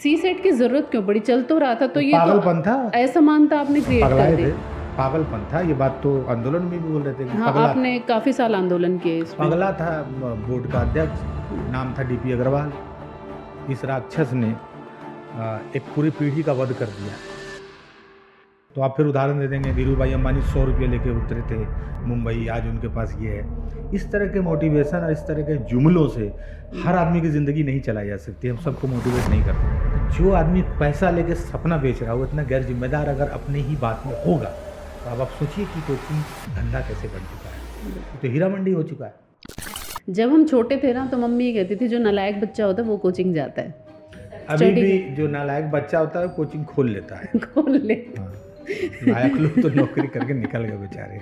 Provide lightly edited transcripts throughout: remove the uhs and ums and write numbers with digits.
सी set की जरूरत क्यों पड़ी? चल तो रहा था, तो ये पागलपन था, असमानता आपने क्रिएट कर पगलाए दी। थे, पागलपन था। ये बात तो आंदोलन में भी बोल रहे थे कि हाँ, पगला आपने काफी साल आंदोलन किए इसमें। पगला था। बोर्ड का अध्यक्ष, नाम था डीपी अग्रवाल। इस राक्षस ने एक पूरी पीढ़ी का वध कर दिया। तो आप फिर उदाहरण दे देंगे, धीरू भाई अंबानी 100 रुपये लेके उतरे थे मुंबई, आज उनके पास ये है। इस तरह के मोटिवेशन और इस तरह के जुमलों से हर आदमी की ज़िंदगी नहीं चलाई जा सकती। हम सबको मोटिवेट नहीं करते। जो आदमी पैसा लेके सपना बेच रहा है वो इतना गैर जिम्मेदार अगर अपने ही बात में होगा, तो अब आप सोचिए कि कोचिंग धंधा कैसे बन चुका है। तो हीरा मंडी हो चुका है। जब हम छोटे थे ना, तो मम्मी ये कहती थी जो नालायक बच्चा होता है वो कोचिंग जाता है। अभी भी जो नालायक बच्चा होता है कोचिंग खोल लेता है। खोल ले। हाँ, लायक लोग तो नौकरी करके निकल गए बेचारे।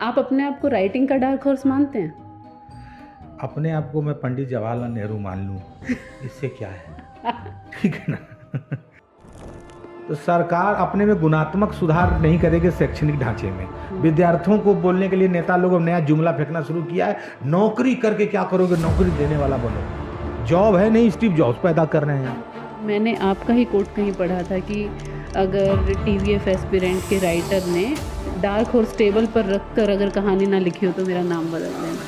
आप अपने आप को राइटिंग का डार्क हॉर्स मानते हैं? अपने आप को मैं पंडित जवाहरलाल नेहरू मान लूँ, इससे क्या है? ठीक है ना। तो सरकार अपने में गुणात्मक सुधार नहीं करेगी शैक्षणिक ढांचे में। विद्यार्थियों को बोलने के लिए नेता लोग नया जुमला फेंकना शुरू किया है, नौकरी करके क्या करोगे, नौकरी देने वाला बोलो। जॉब है नहीं, स्टीव जॉब्स पैदा कर रहे हैं। मैंने आपका ही कोट कहीं पढ़ा था कि अगर टीवीएफ एस्पिरेंट के राइटर ने डार्क हॉर्स टेबल पर रखकर अगर कहानी ना लिखी हो तो मेरा नाम बदल देना।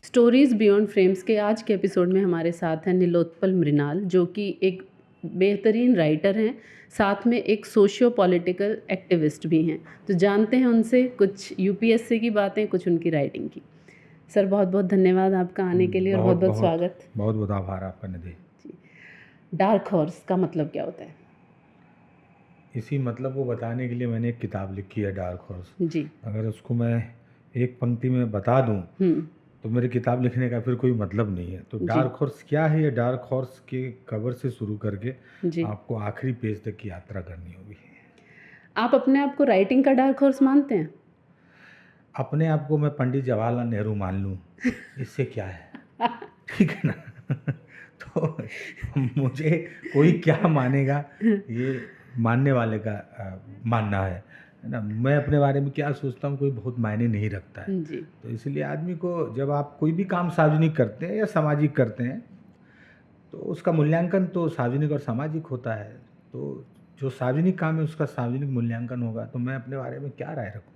स्टोरीज बियॉन्ड फ्रेम्स के आज के एपिसोड में हमारे साथ हैं नीलोत्पल मृणाल, जो कि एक बेहतरीन राइटर हैं, साथ में एक सोशियो पॉलिटिकल एक्टिविस्ट भी हैं। तो जानते हैं उनसे कुछ यूपीएससी की बातें, कुछ उनकी राइटिंग की। सर, बहुत बहुत धन्यवाद आपका आने के लिए और बहुत बहुत स्वागत। बहुत बहुत आभार आपका निधि। डार्क हॉर्स का मतलब क्या होता है? इसी मतलब को बताने के लिए मैंने एक किताब लिखी है, डार्क हॉर्स जी। अगर उसको मैं एक पंक्ति में बता दूं तो मेरी किताब लिखने का फिर कोई मतलब नहीं है। तो डार्क हॉर्स क्या है? ये डार्क हॉर्स के कवर से शुरू करके आपको आखिरी पेज तक की यात्रा करनी होगी। आप अपने आप को राइटिंग का डार्क हॉर्स मानते हैं? अपने आप को मैं पंडित जवाहरलाल नेहरू मान लूँ, इससे क्या है? ठीक है ना। तो मुझे कोई क्या मानेगा, ये मानने वाले का मानना है ना। मैं अपने बारे में क्या सोचता हूँ कोई बहुत मायने नहीं रखता है जी। तो इसलिए आदमी को जब आप कोई भी काम सार्वजनिक करते हैं या सामाजिक करते हैं तो उसका मूल्यांकन तो सार्वजनिक और सामाजिक होता है। तो जो सार्वजनिक काम है उसका सार्वजनिक मूल्यांकन होगा। तो मैं अपने बारे में क्या राय रखूँ?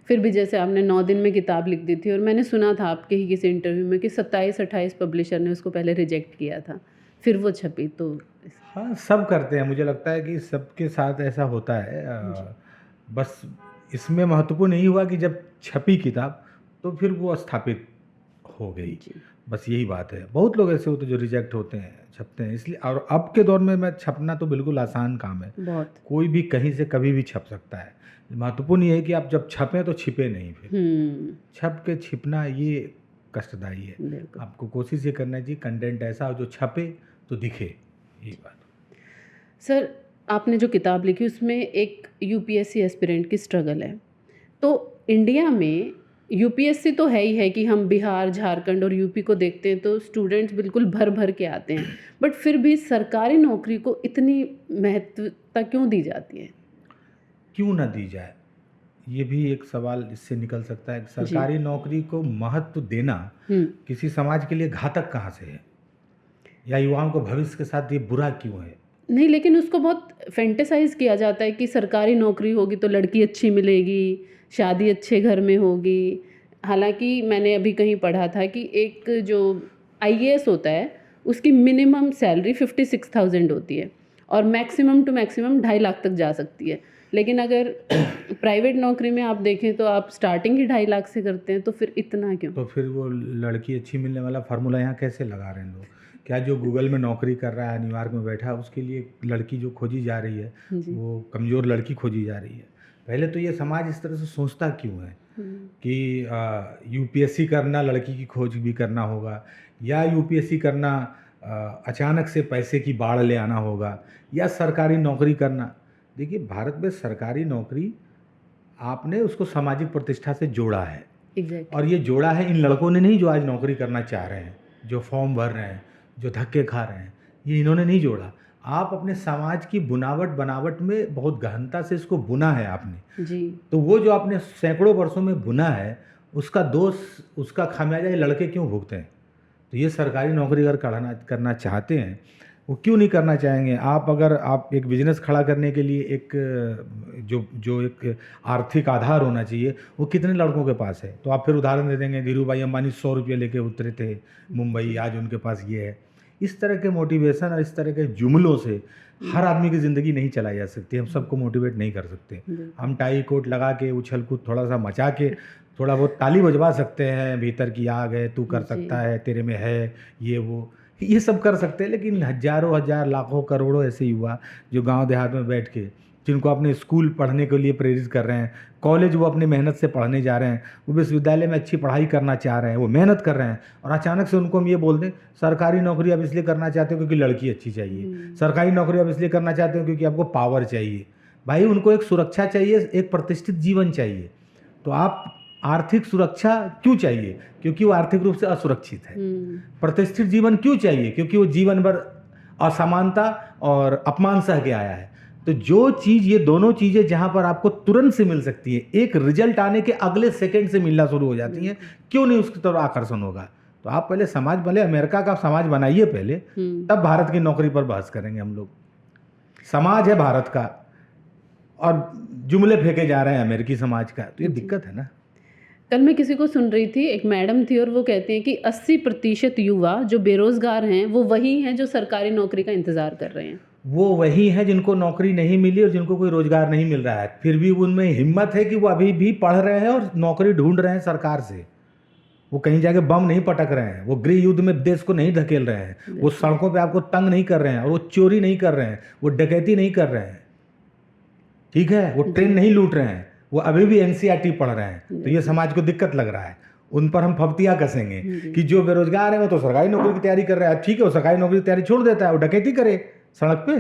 फिर भी जैसे आपने 9 दिन में किताब लिख दी थी, और मैंने सुना था आपके ही किसी इंटरव्यू में कि 27-28 पब्लिशर ने उसको पहले रिजेक्ट किया था, फिर वो छपी। तो हाँ, सब करते हैं। मुझे लगता है कि सबके साथ ऐसा होता है। बस इसमें महत्वपूर्ण यही हुआ कि जब छपी किताब तो फिर वो स्थापित हो गई। बस यही बात है। बहुत लोग ऐसे होते हैं जो रिजेक्ट होते हैं, छपते हैं। इसलिए और अब के दौर में मैं छपना तो बिल्कुल आसान काम है, बहुत। कोई भी कहीं से कभी भी छप सकता है। महत्वपूर्ण ये है कि आप जब छपें तो छिपे नहीं। फिर छप के छिपना ये कष्टदायी है। आपको कोशिश ये करना चाहिए कंटेंट ऐसा हो जो छपे तो दिखे। यही बात। सर, आपने जो किताब लिखी उसमें एक यूपीएससी एस्पिरेंट की स्ट्रगल है। तो इंडिया में यूपीएससी तो है ही है कि हम बिहार, झारखंड और यूपी को देखते हैं तो स्टूडेंट्स बिल्कुल भर भर के आते हैं, बट फिर भी सरकारी नौकरी को इतनी महत्वता क्यों दी जाती है? क्यों ना दी जाए, ये भी एक सवाल इससे निकल सकता है। सरकारी नौकरी को महत्व देना किसी समाज के लिए घातक कहाँ से है, या युवाओं को भविष्य के साथ ये बुरा क्यों है? नहीं, लेकिन उसको बहुत फैंटेसाइज किया जाता है कि सरकारी नौकरी होगी तो लड़की अच्छी मिलेगी, शादी अच्छे घर में होगी। हालांकि मैंने अभी कहीं पढ़ा था कि एक जो आईएएस होता है उसकी मिनिमम सैलरी 56,000 होती है और मैक्सिमम टू मैक्सिमम 2.5 लाख तक जा सकती है। लेकिन अगर प्राइवेट नौकरी में आप देखें तो आप स्टार्टिंग ही 2.5 लाख से करते हैं, तो फिर इतना क्यों? तो फिर वो लड़की अच्छी मिलने वाला फार्मूला यहाँ कैसे लगा रहे हैं लोग? क्या जो गूगल में नौकरी कर रहा है, न्यूयॉर्क में बैठा, उसके लिए लड़की जो खोजी जा रही है वो कमज़ोर लड़की खोजी जा रही है? पहले तो ये समाज इस तरह से सोचता क्यों है कि यूपीएससी करना लड़की की खोज भी करना होगा, या यूपीएससी करना अचानक से पैसे की बाढ़ ले आना होगा, या सरकारी नौकरी करना? देखिए, भारत में सरकारी नौकरी आपने उसको सामाजिक प्रतिष्ठा से जोड़ा है। और ये जोड़ा है इन लड़कों ने नहीं जो आज नौकरी करना चाह रहे हैं, जो फॉर्म भर रहे हैं, जो धक्के खा रहे हैं, ये इन्होंने नहीं जोड़ा। आप अपने समाज की बनावट में बहुत गहनता से इसको बुना है आपने जी। तो वो जो आपने सैकड़ों वर्षों में बुना है उसका दोष, उसका खामियाजा ये लड़के क्यों भुगते हैं? तो ये सरकारी नौकरी अगर करना चाहते हैं, वो क्यों नहीं करना चाहेंगे? अगर आप एक बिजनेस खड़ा करने के लिए एक जो एक आर्थिक आधार होना चाहिए, वो कितने लड़कों के पास है? तो आप फिर उदाहरण दे देंगे, धीरू भाई अंबानी 100 रुपये लेके उतरे थे मुंबई, आज उनके पास ये है। इस तरह के मोटिवेशन और इस तरह के जुमलों से हर आदमी की ज़िंदगी नहीं चलाई जा सकती। हम सबको मोटिवेट नहीं कर सकते। हम टाई कोट लगा के, उछल कूद थोड़ा सा मचा के, थोड़ा बहुत ताली बजवा सकते हैं, भीतर की आग है, तू कर सकता है, तेरे में है, ये सब कर सकते हैं। लेकिन हज़ारों हज़ार लाखों करोड़ों ऐसे युवा जो गांव देहात में बैठ के, जिनको अपने स्कूल पढ़ने के लिए प्रेरित कर रहे हैं, कॉलेज वो अपनी मेहनत से पढ़ने जा रहे हैं, वो विश्वविद्यालय में अच्छी पढ़ाई करना चाह रहे हैं, वो मेहनत कर रहे हैं, और अचानक से उनको हम ये बोल दें सरकारी नौकरी आप इसलिए करना चाहते हो क्योंकि लड़की अच्छी चाहिए, सरकारी नौकरी आप इसलिए करना चाहते हो क्योंकि आपको पावर चाहिए। भाई उनको एक सुरक्षा चाहिए, एक प्रतिष्ठित जीवन चाहिए। तो आप आर्थिक सुरक्षा क्यों चाहिए? क्योंकि वो आर्थिक रूप से असुरक्षित है। प्रतिष्ठित जीवन क्यों चाहिए? क्योंकि वो जीवन भर असमानता और अपमान सह के आया है। तो जो चीज़, ये दोनों चीज़ें जहाँ पर आपको तुरंत से मिल सकती है, एक रिजल्ट आने के अगले सेकंड से मिलना शुरू हो जाती हैं, क्यों नहीं उसकी तरफ आकर्षण होगा? तो आप पहले समाज, भले अमेरिका का समाज बनाइए पहले, तब भारत की नौकरी पर बहस करेंगे हम लोग। समाज है भारत का और जुमले फेंके जा रहे हैं अमेरिकी समाज का, तो ये दिक्कत है ना। कल मैं किसी को सुन रही थी, एक मैडम थी, और वो कहती हैं कि 80% युवा जो बेरोजगार हैं वो वही हैं जो सरकारी नौकरी का इंतज़ार कर रहे हैं। वो वही हैं जिनको नौकरी नहीं मिली और जिनको कोई रोजगार नहीं मिल रहा है, फिर भी उनमें हिम्मत है कि वो अभी भी पढ़ रहे हैं और नौकरी ढूंढ रहे हैं सरकार से। वो कहीं जाके बम नहीं पटक रहे हैं, वो गृह युद्ध में देश को नहीं धकेल रहे हैं, वो सड़कों पे आपको तंग नहीं कर रहे हैं, और वो चोरी नहीं कर रहे हैं, वो डकैती नहीं कर रहे हैं, ठीक है, वो ट्रेन नहीं लूट रहे हैं, वो अभी भी एनसीईआरटी पढ़ रहे हैं। तो ये समाज को दिक्कत लग रहा है, उन पर हम फप्तियाँ कसेंगे कि जो बेरोजगार है वो तो सरकारी नौकरी की तैयारी कर रहा है। ठीक है, वो सरकारी नौकरी की तैयारी छोड़ देता है, वो डकैती करे सड़क पे,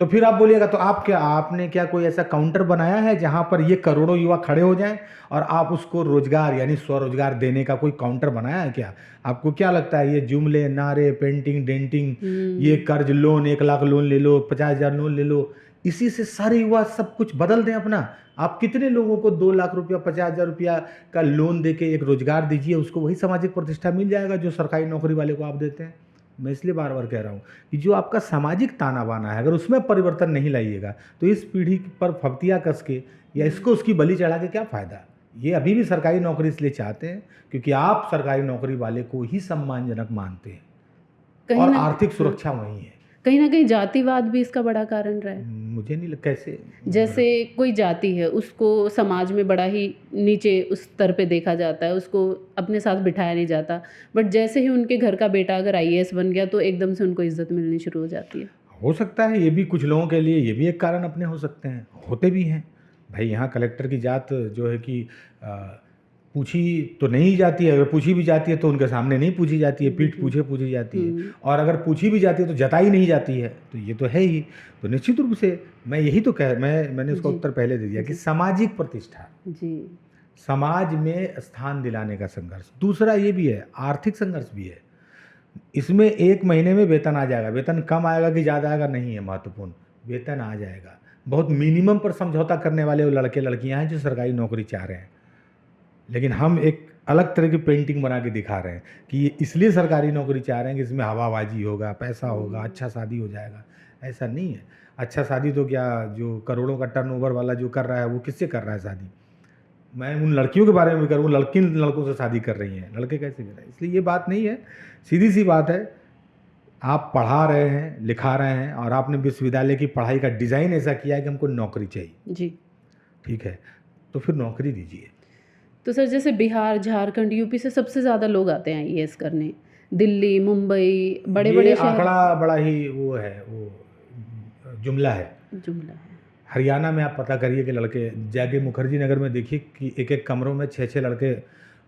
तो फिर आप बोलिएगा तो आपने क्या कोई ऐसा काउंटर बनाया है जहां पर ये करोड़ों युवा खड़े हो जाएं और आप उसको रोजगार यानी स्वरोजगार देने का कोई काउंटर बनाया है क्या? आपको क्या लगता है ये जुमले, नारे, पेंटिंग, डेंटिंग, ये कर्ज लोन, 1 लाख लोन ले लो, 50,000 लोन ले लो, इसी से सारे युवा सब कुछ बदल दें अपना? आप कितने लोगों को 2 लाख रुपया, 50,000 रुपया का लोन देके एक रोजगार दीजिए, उसको वही सामाजिक प्रतिष्ठा मिल जाएगा जो सरकारी नौकरी वाले को आप देते हैं। मैं इसलिए बार बार कह रहा हूँ कि जो आपका सामाजिक ताना बाना है, अगर उसमें परिवर्तन नहीं लाइएगा तो इस पीढ़ी पर फप्तियाँ कस के या इसको उसकी बलि चढ़ा के क्या फ़ायदा? ये अभी भी सरकारी नौकरी इसलिए चाहते हैं क्योंकि आप सरकारी नौकरी वाले को ही सम्मानजनक मानते हैं और आर्थिक सुरक्षा वही है। कहीं ना कहीं जातिवाद भी इसका बड़ा कारण रहा है। मुझे नहीं लगता। कैसे? जैसे कोई जाति है, उसको समाज में बड़ा ही नीचे उस स्तर पे देखा जाता है, उसको अपने साथ बिठाया नहीं जाता, बट जैसे ही उनके घर का बेटा अगर आईएएस बन गया तो एकदम से उनको इज्जत मिलनी शुरू हो जाती है। हो सकता है ये भी कुछ लोगों के लिए ये भी एक कारण अपने हो सकते हैं, होते भी हैं। भाई यहाँ कलेक्टर की जात जो है कि पूछी तो नहीं जाती है, अगर पूछी भी जाती है तो उनके सामने नहीं पूछी जाती है, पीठ पूछे पूछी जाती है, और अगर पूछी भी जाती है तो जताई नहीं जाती है। तो ये तो है ही। तो निश्चित रूप से मैं यही तो मैंने उसका उत्तर पहले दे दिया कि सामाजिक प्रतिष्ठा जी, समाज में स्थान दिलाने का संघर्ष। दूसरा ये भी है, आर्थिक संघर्ष भी है। इसमें 1 महीने में वेतन आ जाएगा, वेतन कम आएगा कि ज़्यादा आएगा नहीं है महत्वपूर्ण, वेतन आ जाएगा। बहुत मिनिमम पर समझौता करने वाले वो लड़के लड़कियां हैं जो सरकारी नौकरी चाह रहे हैं, लेकिन हम एक अलग तरह की पेंटिंग बना के दिखा रहे हैं कि ये इसलिए सरकारी नौकरी चाह रहे हैं कि इसमें हवाबाजी होगा, पैसा होगा, अच्छा शादी हो जाएगा। ऐसा नहीं है। अच्छा शादी तो क्या, जो करोड़ों का टर्नओवर वाला जो कर रहा है वो किससे कर रहा है शादी? मैं उन लड़कियों के बारे में भी करूँ, लड़की लड़कों से शादी कर रही हैं, लड़के कैसे कर रहे हैं? इसलिए ये बात नहीं है, सीधी सी बात है। आप पढ़ा रहे हैं, लिखा रहे हैं, और आपने विश्वविद्यालय की पढ़ाई का डिज़ाइन ऐसा किया है कि हमको नौकरी चाहिए जी, ठीक है, तो फिर नौकरी दीजिए। तो सर जैसे बिहार, झारखंड, यूपी से सबसे ज़्यादा लोग आते हैं आईएएस करने, दिल्ली, मुंबई, बड़े बड़े शहर। आंकड़ा बड़ा ही वो है, वो जुमला है। हरियाणा में आप पता करिए कि लड़के जाके मुखर्जी नगर में देखिए कि एक एक कमरों में 6-6 लड़के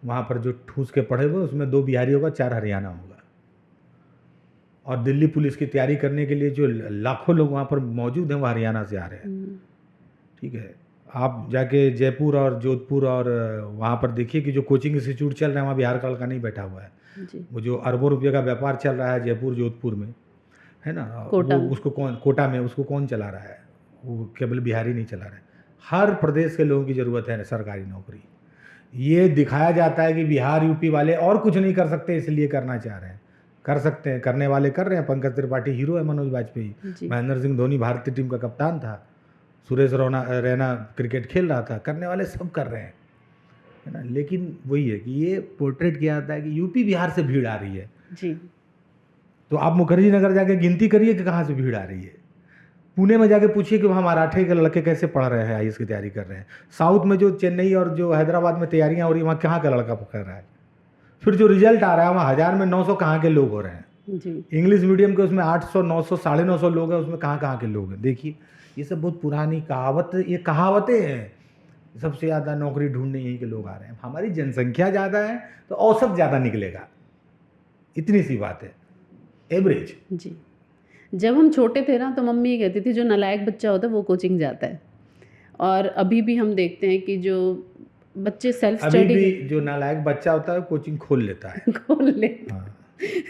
वहाँ पर जो ठूस के पढ़े हुए, उसमें 2 बिहारी होगा, 4 हरियाणा होगा। और दिल्ली पुलिस की तैयारी करने के लिए जो लाखों लोग वहाँ पर मौजूद हैं वो हरियाणा से आ रहे हैं, ठीक है। आप जाके जयपुर और जोधपुर और वहाँ पर देखिए कि जो कोचिंग इंस्टीट्यूट चल रहे हैं वहाँ बिहार का लड़का नहीं बैठा हुआ है जी। वो जो अरबों रुपये का व्यापार चल रहा है जयपुर जोधपुर में, है ना, वो उसको कौन, कोटा में उसको कौन चला रहा है? वो केवल बिहारी नहीं चला रहा है। हर प्रदेश के लोगों की ज़रूरत है सरकारी नौकरी। ये दिखाया जाता है कि बिहार यूपी वाले और कुछ नहीं कर सकते इसलिए करना चाह रहे हैं। कर सकते हैं, करने वाले कर रहे हैं। पंकज त्रिपाठी हीरो है, मनोज वाजपेयी, जी महेंद्र सिंह धोनी भारतीय टीम का कप्तान था, सुरेश रैना क्रिकेट खेल रहा था, करने वाले सब कर रहे हैं, है ना। लेकिन वही है कि ये पोर्ट्रेट किया जाता है कि यूपी बिहार से भीड़ आ रही है। जी तो आप मुखर्जी नगर जाके गिनती करिए कि कहाँ से भीड़ आ रही है। पुणे में जाके पूछिए कि वहाँ मराठे के लड़के कैसे पढ़ रहे हैं, आईएएस की तैयारी कर रहे हैं। साउथ में जो चेन्नई और जो हैदराबाद में तैयारियाँ हो रही हैं, वहाँ कहाँ का लड़का पढ़ रहा है। फिर जो रिजल्ट आ रहा है वहाँ 1000 में 900 कहाँ के लोग हो रहे हैं। जी इंग्लिश मीडियम के उसमें 800 900 950 लोग हैं, उसमें कहाँ के लोग हैं। देखिए ये सब बहुत पुरानी ये कहावतें हैं। सबसे ज़्यादा नौकरी ढूंढने यहीं के लोग आ रहे हैं। हमारी जनसंख्या ज़्यादा है तो औसत ज़्यादा निकलेगा, इतनी सी बात है, एवरेज। जी जब हम छोटे थे ना तो मम्मी ये कहती थी जो नालायक बच्चा होता है वो कोचिंग जाता है। और अभी भी हम देखते हैं कि जो बच्चे सेल्फ अभी स्टडी भी जो नालायक बच्चा होता है कोचिंग खोल लेता है। खोल ले हाँ,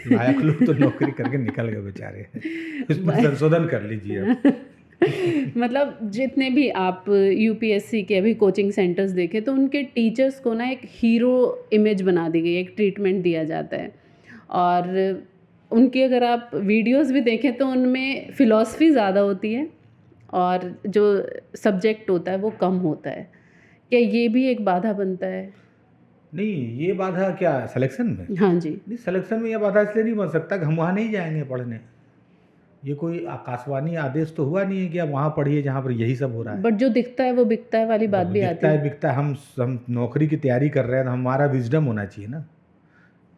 लायक लोग तो नौकरी करके निकल गए बेचारे। इसमें संशोधन कर लीजिए अब। मतलब जितने भी आप यूपीएससी के अभी कोचिंग सेंटर्स देखें तो उनके टीचर्स को ना एक हीरो इमेज बना दी गई है, एक ट्रीटमेंट दिया जाता है। और उनकी अगर आप वीडियोस भी देखें तो उनमें फ़िलॉसफी ज़्यादा होती है और जो सब्जेक्ट होता है वो कम होता है। क्या ये भी एक बाधा बनता है? नहीं, ये बाधा क्या सिलेक्शन में? हाँ जी। नहीं, सिलेक्शन में यह बाधा इसलिए नहीं बन सकता कि हम वहाँ नहीं जाएंगे पढ़ने। ये कोई आकाशवाणी आदेश तो हुआ नहीं है कि आप वहाँ पढ़िए जहाँ पर यही सब हो रहा है। बट जो दिखता है वो बिकता है वाली बात भी आती है। बिकता है। हम नौकरी की तैयारी कर रहे हैं तो हमारा विजडम होना चाहिए ना।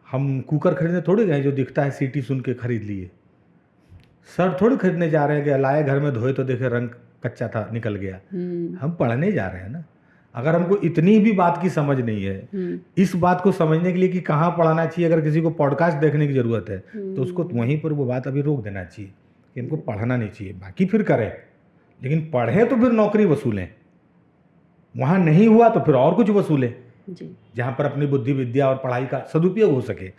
हम कुकर खरीदने थोड़ी गए जो दिखता है सीटी सुन के खरीद लिए। सर थोड़ी खरीदने जा रहे हैं कि लाए घर में धोए तो देखे रंग कच्चा था निकल गया। हम पढ़ने जा रहे हैं ना। अगर हमको इतनी भी बात की समझ नहीं है, इस बात को समझने के लिए कि कहाँ पढ़ाना चाहिए, अगर किसी को पॉडकास्ट देखने की ज़रूरत है तो उसको वहीं पर वो बात अभी रोक देना चाहिए कि इनको पढ़ना नहीं चाहिए, बाकी फिर करें, लेकिन पढ़ें तो फिर नौकरी वसूलें। वहाँ नहीं हुआ तो फिर और कुछ वसूलें जी। जहाँ पर अपनी बुद्धि विद्या और पढ़ाई का सदुपयोग हो सके।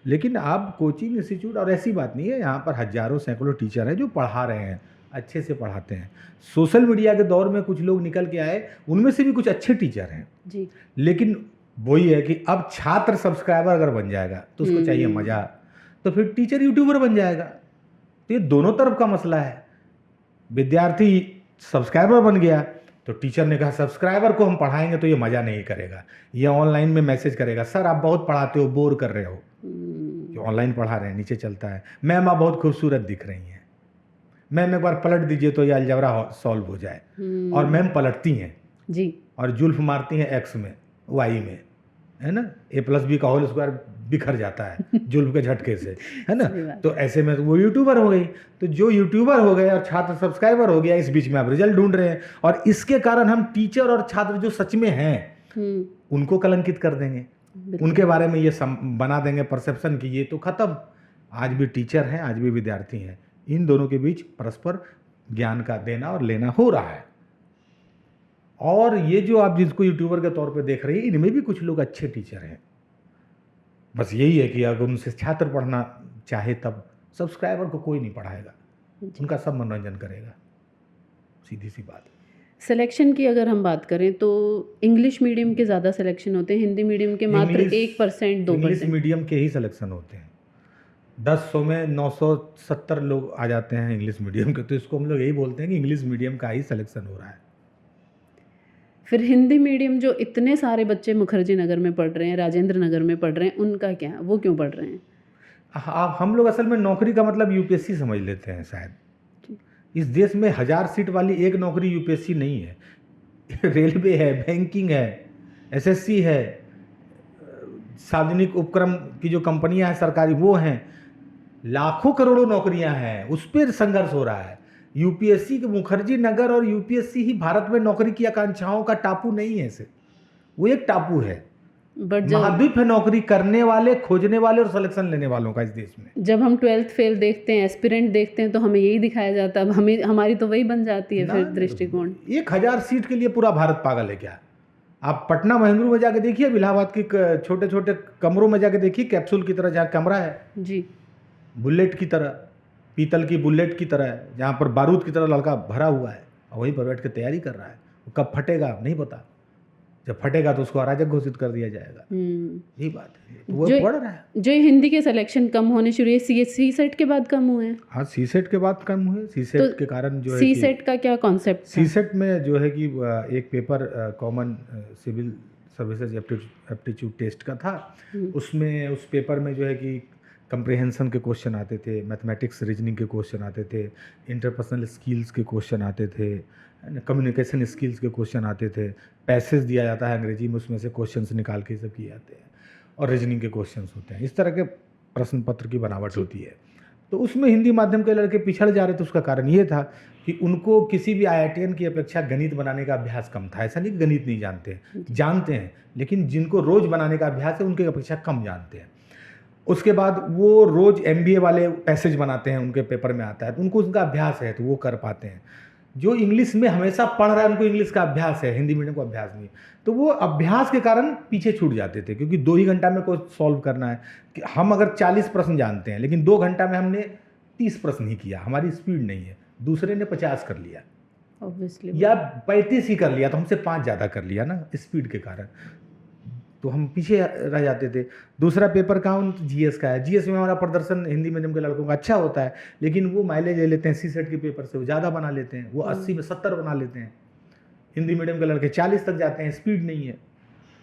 लेकिन आप कोचिंग इंस्टीट्यूट, और ऐसी बात नहीं है, यहाँ पर हजारों सैकड़ों टीचर हैं जो पढ़ा रहे हैं, अच्छे से पढ़ाते हैं। सोशल मीडिया के दौर में कुछ लोग निकल के आए, उनमें से भी कुछ अच्छे टीचर हैं जी। लेकिन वही है कि अब छात्र सब्सक्राइबर अगर बन जाएगा तो उसको चाहिए मजा, तो फिर टीचर यूट्यूबर बन जाएगा। तो ये दोनों तरफ का मसला है। विद्यार्थी सब्सक्राइबर बन गया तो टीचर ने कहा सब्सक्राइबर को हम पढ़ाएंगे तो ये मज़ा नहीं करेगा, ये ऑनलाइन में मैसेज करेगा, सर आप बहुत पढ़ाते हो, बोर कर रहे हो। जो ऑनलाइन पढ़ा रहे हैं नीचे चलता है, मैम आप बहुत खूबसूरत दिख रही हैं, मैम एक बार पलट दीजिए तो ये अलजबरा सॉल्व हो जाए। और मैम पलटती हैं जी, और जुल्फ मारती हैं एक्स में, वाई में, है ना। A+B का होल स्क्वायर बिखर जाता है जुल्फ के झटके से, है ना। तो ऐसे में वो यूट्यूबर हो गई। तो जो यूट्यूबर हो गए और छात्र सब्सक्राइबर हो गया, इस बीच में आप रिजल्ट ढूंढ रहे हैं, और इसके कारण हम टीचर और छात्र जो सच में हैं उनको कलंकित कर देंगे, उनके बारे में ये बना देंगे परसेप्शन कि ये तो खत्म। आज भी टीचर हैं, आज भी विद्यार्थी हैं, इन दोनों के बीच परस्पर ज्ञान का देना और लेना हो रहा है। और ये जो आप जिसको यूट्यूबर के तौर पे देख रही है, इनमें भी कुछ लोग अच्छे टीचर हैं। बस यही है कि अगर उनसे छात्र पढ़ना चाहे तब सब्सक्राइबर को कोई नहीं पढ़ाएगा, उनका सब मनोरंजन करेगा, सीधी सी बात। सिलेक्शन की अगर हम बात करें तो इंग्लिश मीडियम के ज़्यादा सिलेक्शन होते हैं, हिंदी मीडियम के मात्र 1% 2%। इंग्लिश मीडियम के ही सिलेक्शन होते हैं। 10 में 970 लोग आ जाते हैं इंग्लिश मीडियम के, तो इसको हम लोग यही बोलते हैं कि इंग्लिश मीडियम का ही सिलेक्शन हो रहा है। फिर हिंदी मीडियम जो इतने सारे बच्चे मुखर्जी नगर में पढ़ रहे हैं, राजेंद्र नगर में पढ़ रहे हैं, उनका क्या, वो क्यों पढ़ रहे हैं? आप हम लोग असल में नौकरी का मतलब यूपीएससी समझ लेते हैं शायद। इस देश में 1000 सीट वाली एक नौकरी यूपीएससी नहीं है। रेलवे है, बैंकिंग है, एसएससी है, सार्वजनिक उपक्रम की जो कंपनियां हैं सरकारी वो हैं, लाखों करोड़ों नौकरियां हैं, उस पर संघर्ष हो रहा है। यूपीएससी के मुखर्जी नगर और यूपीएससी ही भारत में नौकरी की आकांक्षाओं का टापू नहीं है, सिर्फ वो एक टापू है, बट महाद्वीप है नौकरी करने वाले, खोजने वाले और सिलेक्शन लेने वालों का इस देश में। जब हम 12th फेल देखते हैं, एस्पिरेंट देखते हैं, तो हमें यही दिखाया जाता है, हमें हमारी तो वही बन जाती है फिर दृष्टिकोण। 1000 सीट के लिए पूरा भारत पागल है क्या? आप पटना महेंद्रू में जाके देखिए, इलाहाबाद की छोटे छोटे कमरों में जाके देखिए, कैप्सूल की तरह जहाँ कमरा है जी, बुलेट की तरह, पीतल की बुलेट की तरह है, जहाँ पर बारूद की तरह लड़का भरा हुआ है और वहीं पर बैठ के तैयारी कर रहा है। कब फटेगा नहीं पता, जब फटेगा तो उसको अराजक घोषित कर दिया जाएगा। यही बात है, तो वो जो पढ़ रहा है। जो हिंदी के सिलेक्शन कम होने शुरू हुए, सी सेट के बाद कम हुए हैं। हाँ, सी सेट के बाद कम हुए। सी सेट के कारण जो है सी कि सेट का क्या कॉन्सेप्ट था? सी सेट में जो है कि एक paper common civil services aptitude test का था। उसमें उस पेपर में जो है कि कंप्रिहेंशन के क्वेश्चन आते थे, मैथमेटिक्स रीजनिंग के क्वेश्चन आते थे, इंटरपर्सनल स्किल्स के क्वेश्चन आते थे, कम्युनिकेशन स्किल्स के क्वेश्चन आते थे, पैसेज दिया जाता है अंग्रेजी में, उसमें से क्वेश्चंस निकाल के सब किए जाते हैं, और रीजनिंग के क्वेश्चंस होते हैं। इस तरह के प्रश्न पत्र की बनावट होती है। तो उसमें हिंदी माध्यम के लड़के पिछड़ जा रहे थे। उसका कारण ये था कि उनको किसी भी IITian की अपेक्षा गणित बनाने का अभ्यास कम था। ऐसा नहीं कि गणित नहीं जानते हैं, लेकिन जिनको रोज़ बनाने का अभ्यास है उनकी अपेक्षा कम जानते हैं। उसके बाद वो रोज़ MBA वाले पैसेज बनाते हैं, उनके पेपर में आता है, तो उनको उसका अभ्यास है तो वो कर पाते हैं। जो इंग्लिश में हमेशा पढ़ रहा है उनको इंग्लिश का अभ्यास है, हिंदी मीडियम को अभ्यास नहीं, तो वो अभ्यास के कारण पीछे छूट जाते थे। क्योंकि 2 ही घंटा में कोई सॉल्व करना है कि हम अगर 40 प्रश्न जानते हैं लेकिन 2 घंटा में हमने 30 प्रश्न ही किया, हमारी स्पीड नहीं है, दूसरे ने 50 कर लिया ऑब्वियसली, या 35 ही कर लिया, तो हमसे 5 ज़्यादा कर लिया ना स्पीड के कारण, तो हम पीछे रह जाते थे। दूसरा पेपर काउंट GS का है। GS में हमारा प्रदर्शन हिंदी मीडियम के लड़कों का अच्छा होता है, लेकिन वो माइलेज ले लेते हैं सी सेट के पेपर से, वो ज़्यादा बना लेते हैं, वो 80 में 70 बना लेते हैं। हिंदी मीडियम के लड़के 40 तक जाते हैं, स्पीड नहीं है,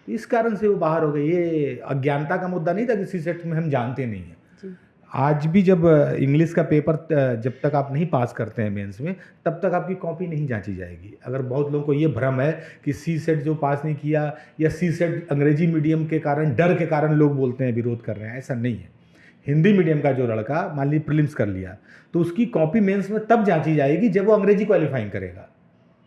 इस कारण से वो बाहर हो गए। ये अज्ञानता का मुद्दा नहीं था कि सी सेट में हम जानते नहीं हैं। आज भी जब इंग्लिश का पेपर जब तक आप नहीं पास करते हैं मेंस में, तब तक आपकी कॉपी नहीं जांची जाएगी। अगर बहुत लोगों को ये भ्रम है कि सी सेट जो पास नहीं किया या सी सेट अंग्रेजी मीडियम के कारण, डर के कारण लोग बोलते हैं, विरोध कर रहे हैं, ऐसा नहीं है। हिंदी मीडियम का जो लड़का मान ली प्रीलिम्स कर लिया, तो उसकी कॉपी मेंस में तब जांची जाएगी जब वो अंग्रेजी क्वालिफाइंग करेगा,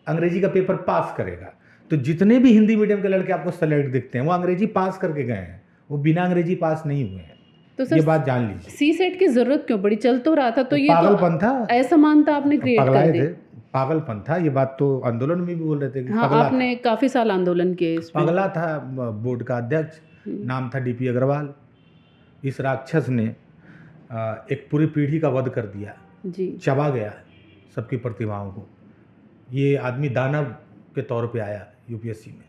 अंग्रेजी का पेपर पास करेगा। तो जितने भी हिंदी मीडियम के लड़के आपको सेलेक्ट दिखते हैं वो अंग्रेजी पास करके गए हैं, वो बिना अंग्रेजी पास नहीं हुए हैं। तो सर, ये बात जान लीजिए। सी सेट की जरूरत क्यों पड़ी? चल तो रहा था, तो ये पागलपन था, असमानता आपने क्रिएट कर दी। पागलपन था, ये बात तो आंदोलन में भी बोल रहे थे कि हाँ, आपने काफी साल आंदोलन किए इसमें। पगला था बोर्ड का अध्यक्ष, नाम था DP अग्रवाल। इस राक्षस ने एक पूरी पीढ़ी का वध कर दिया जी, चबा गया सबकी प्रतिभाओं को। ये आदमी दानव के तौर पे आया UPSC में,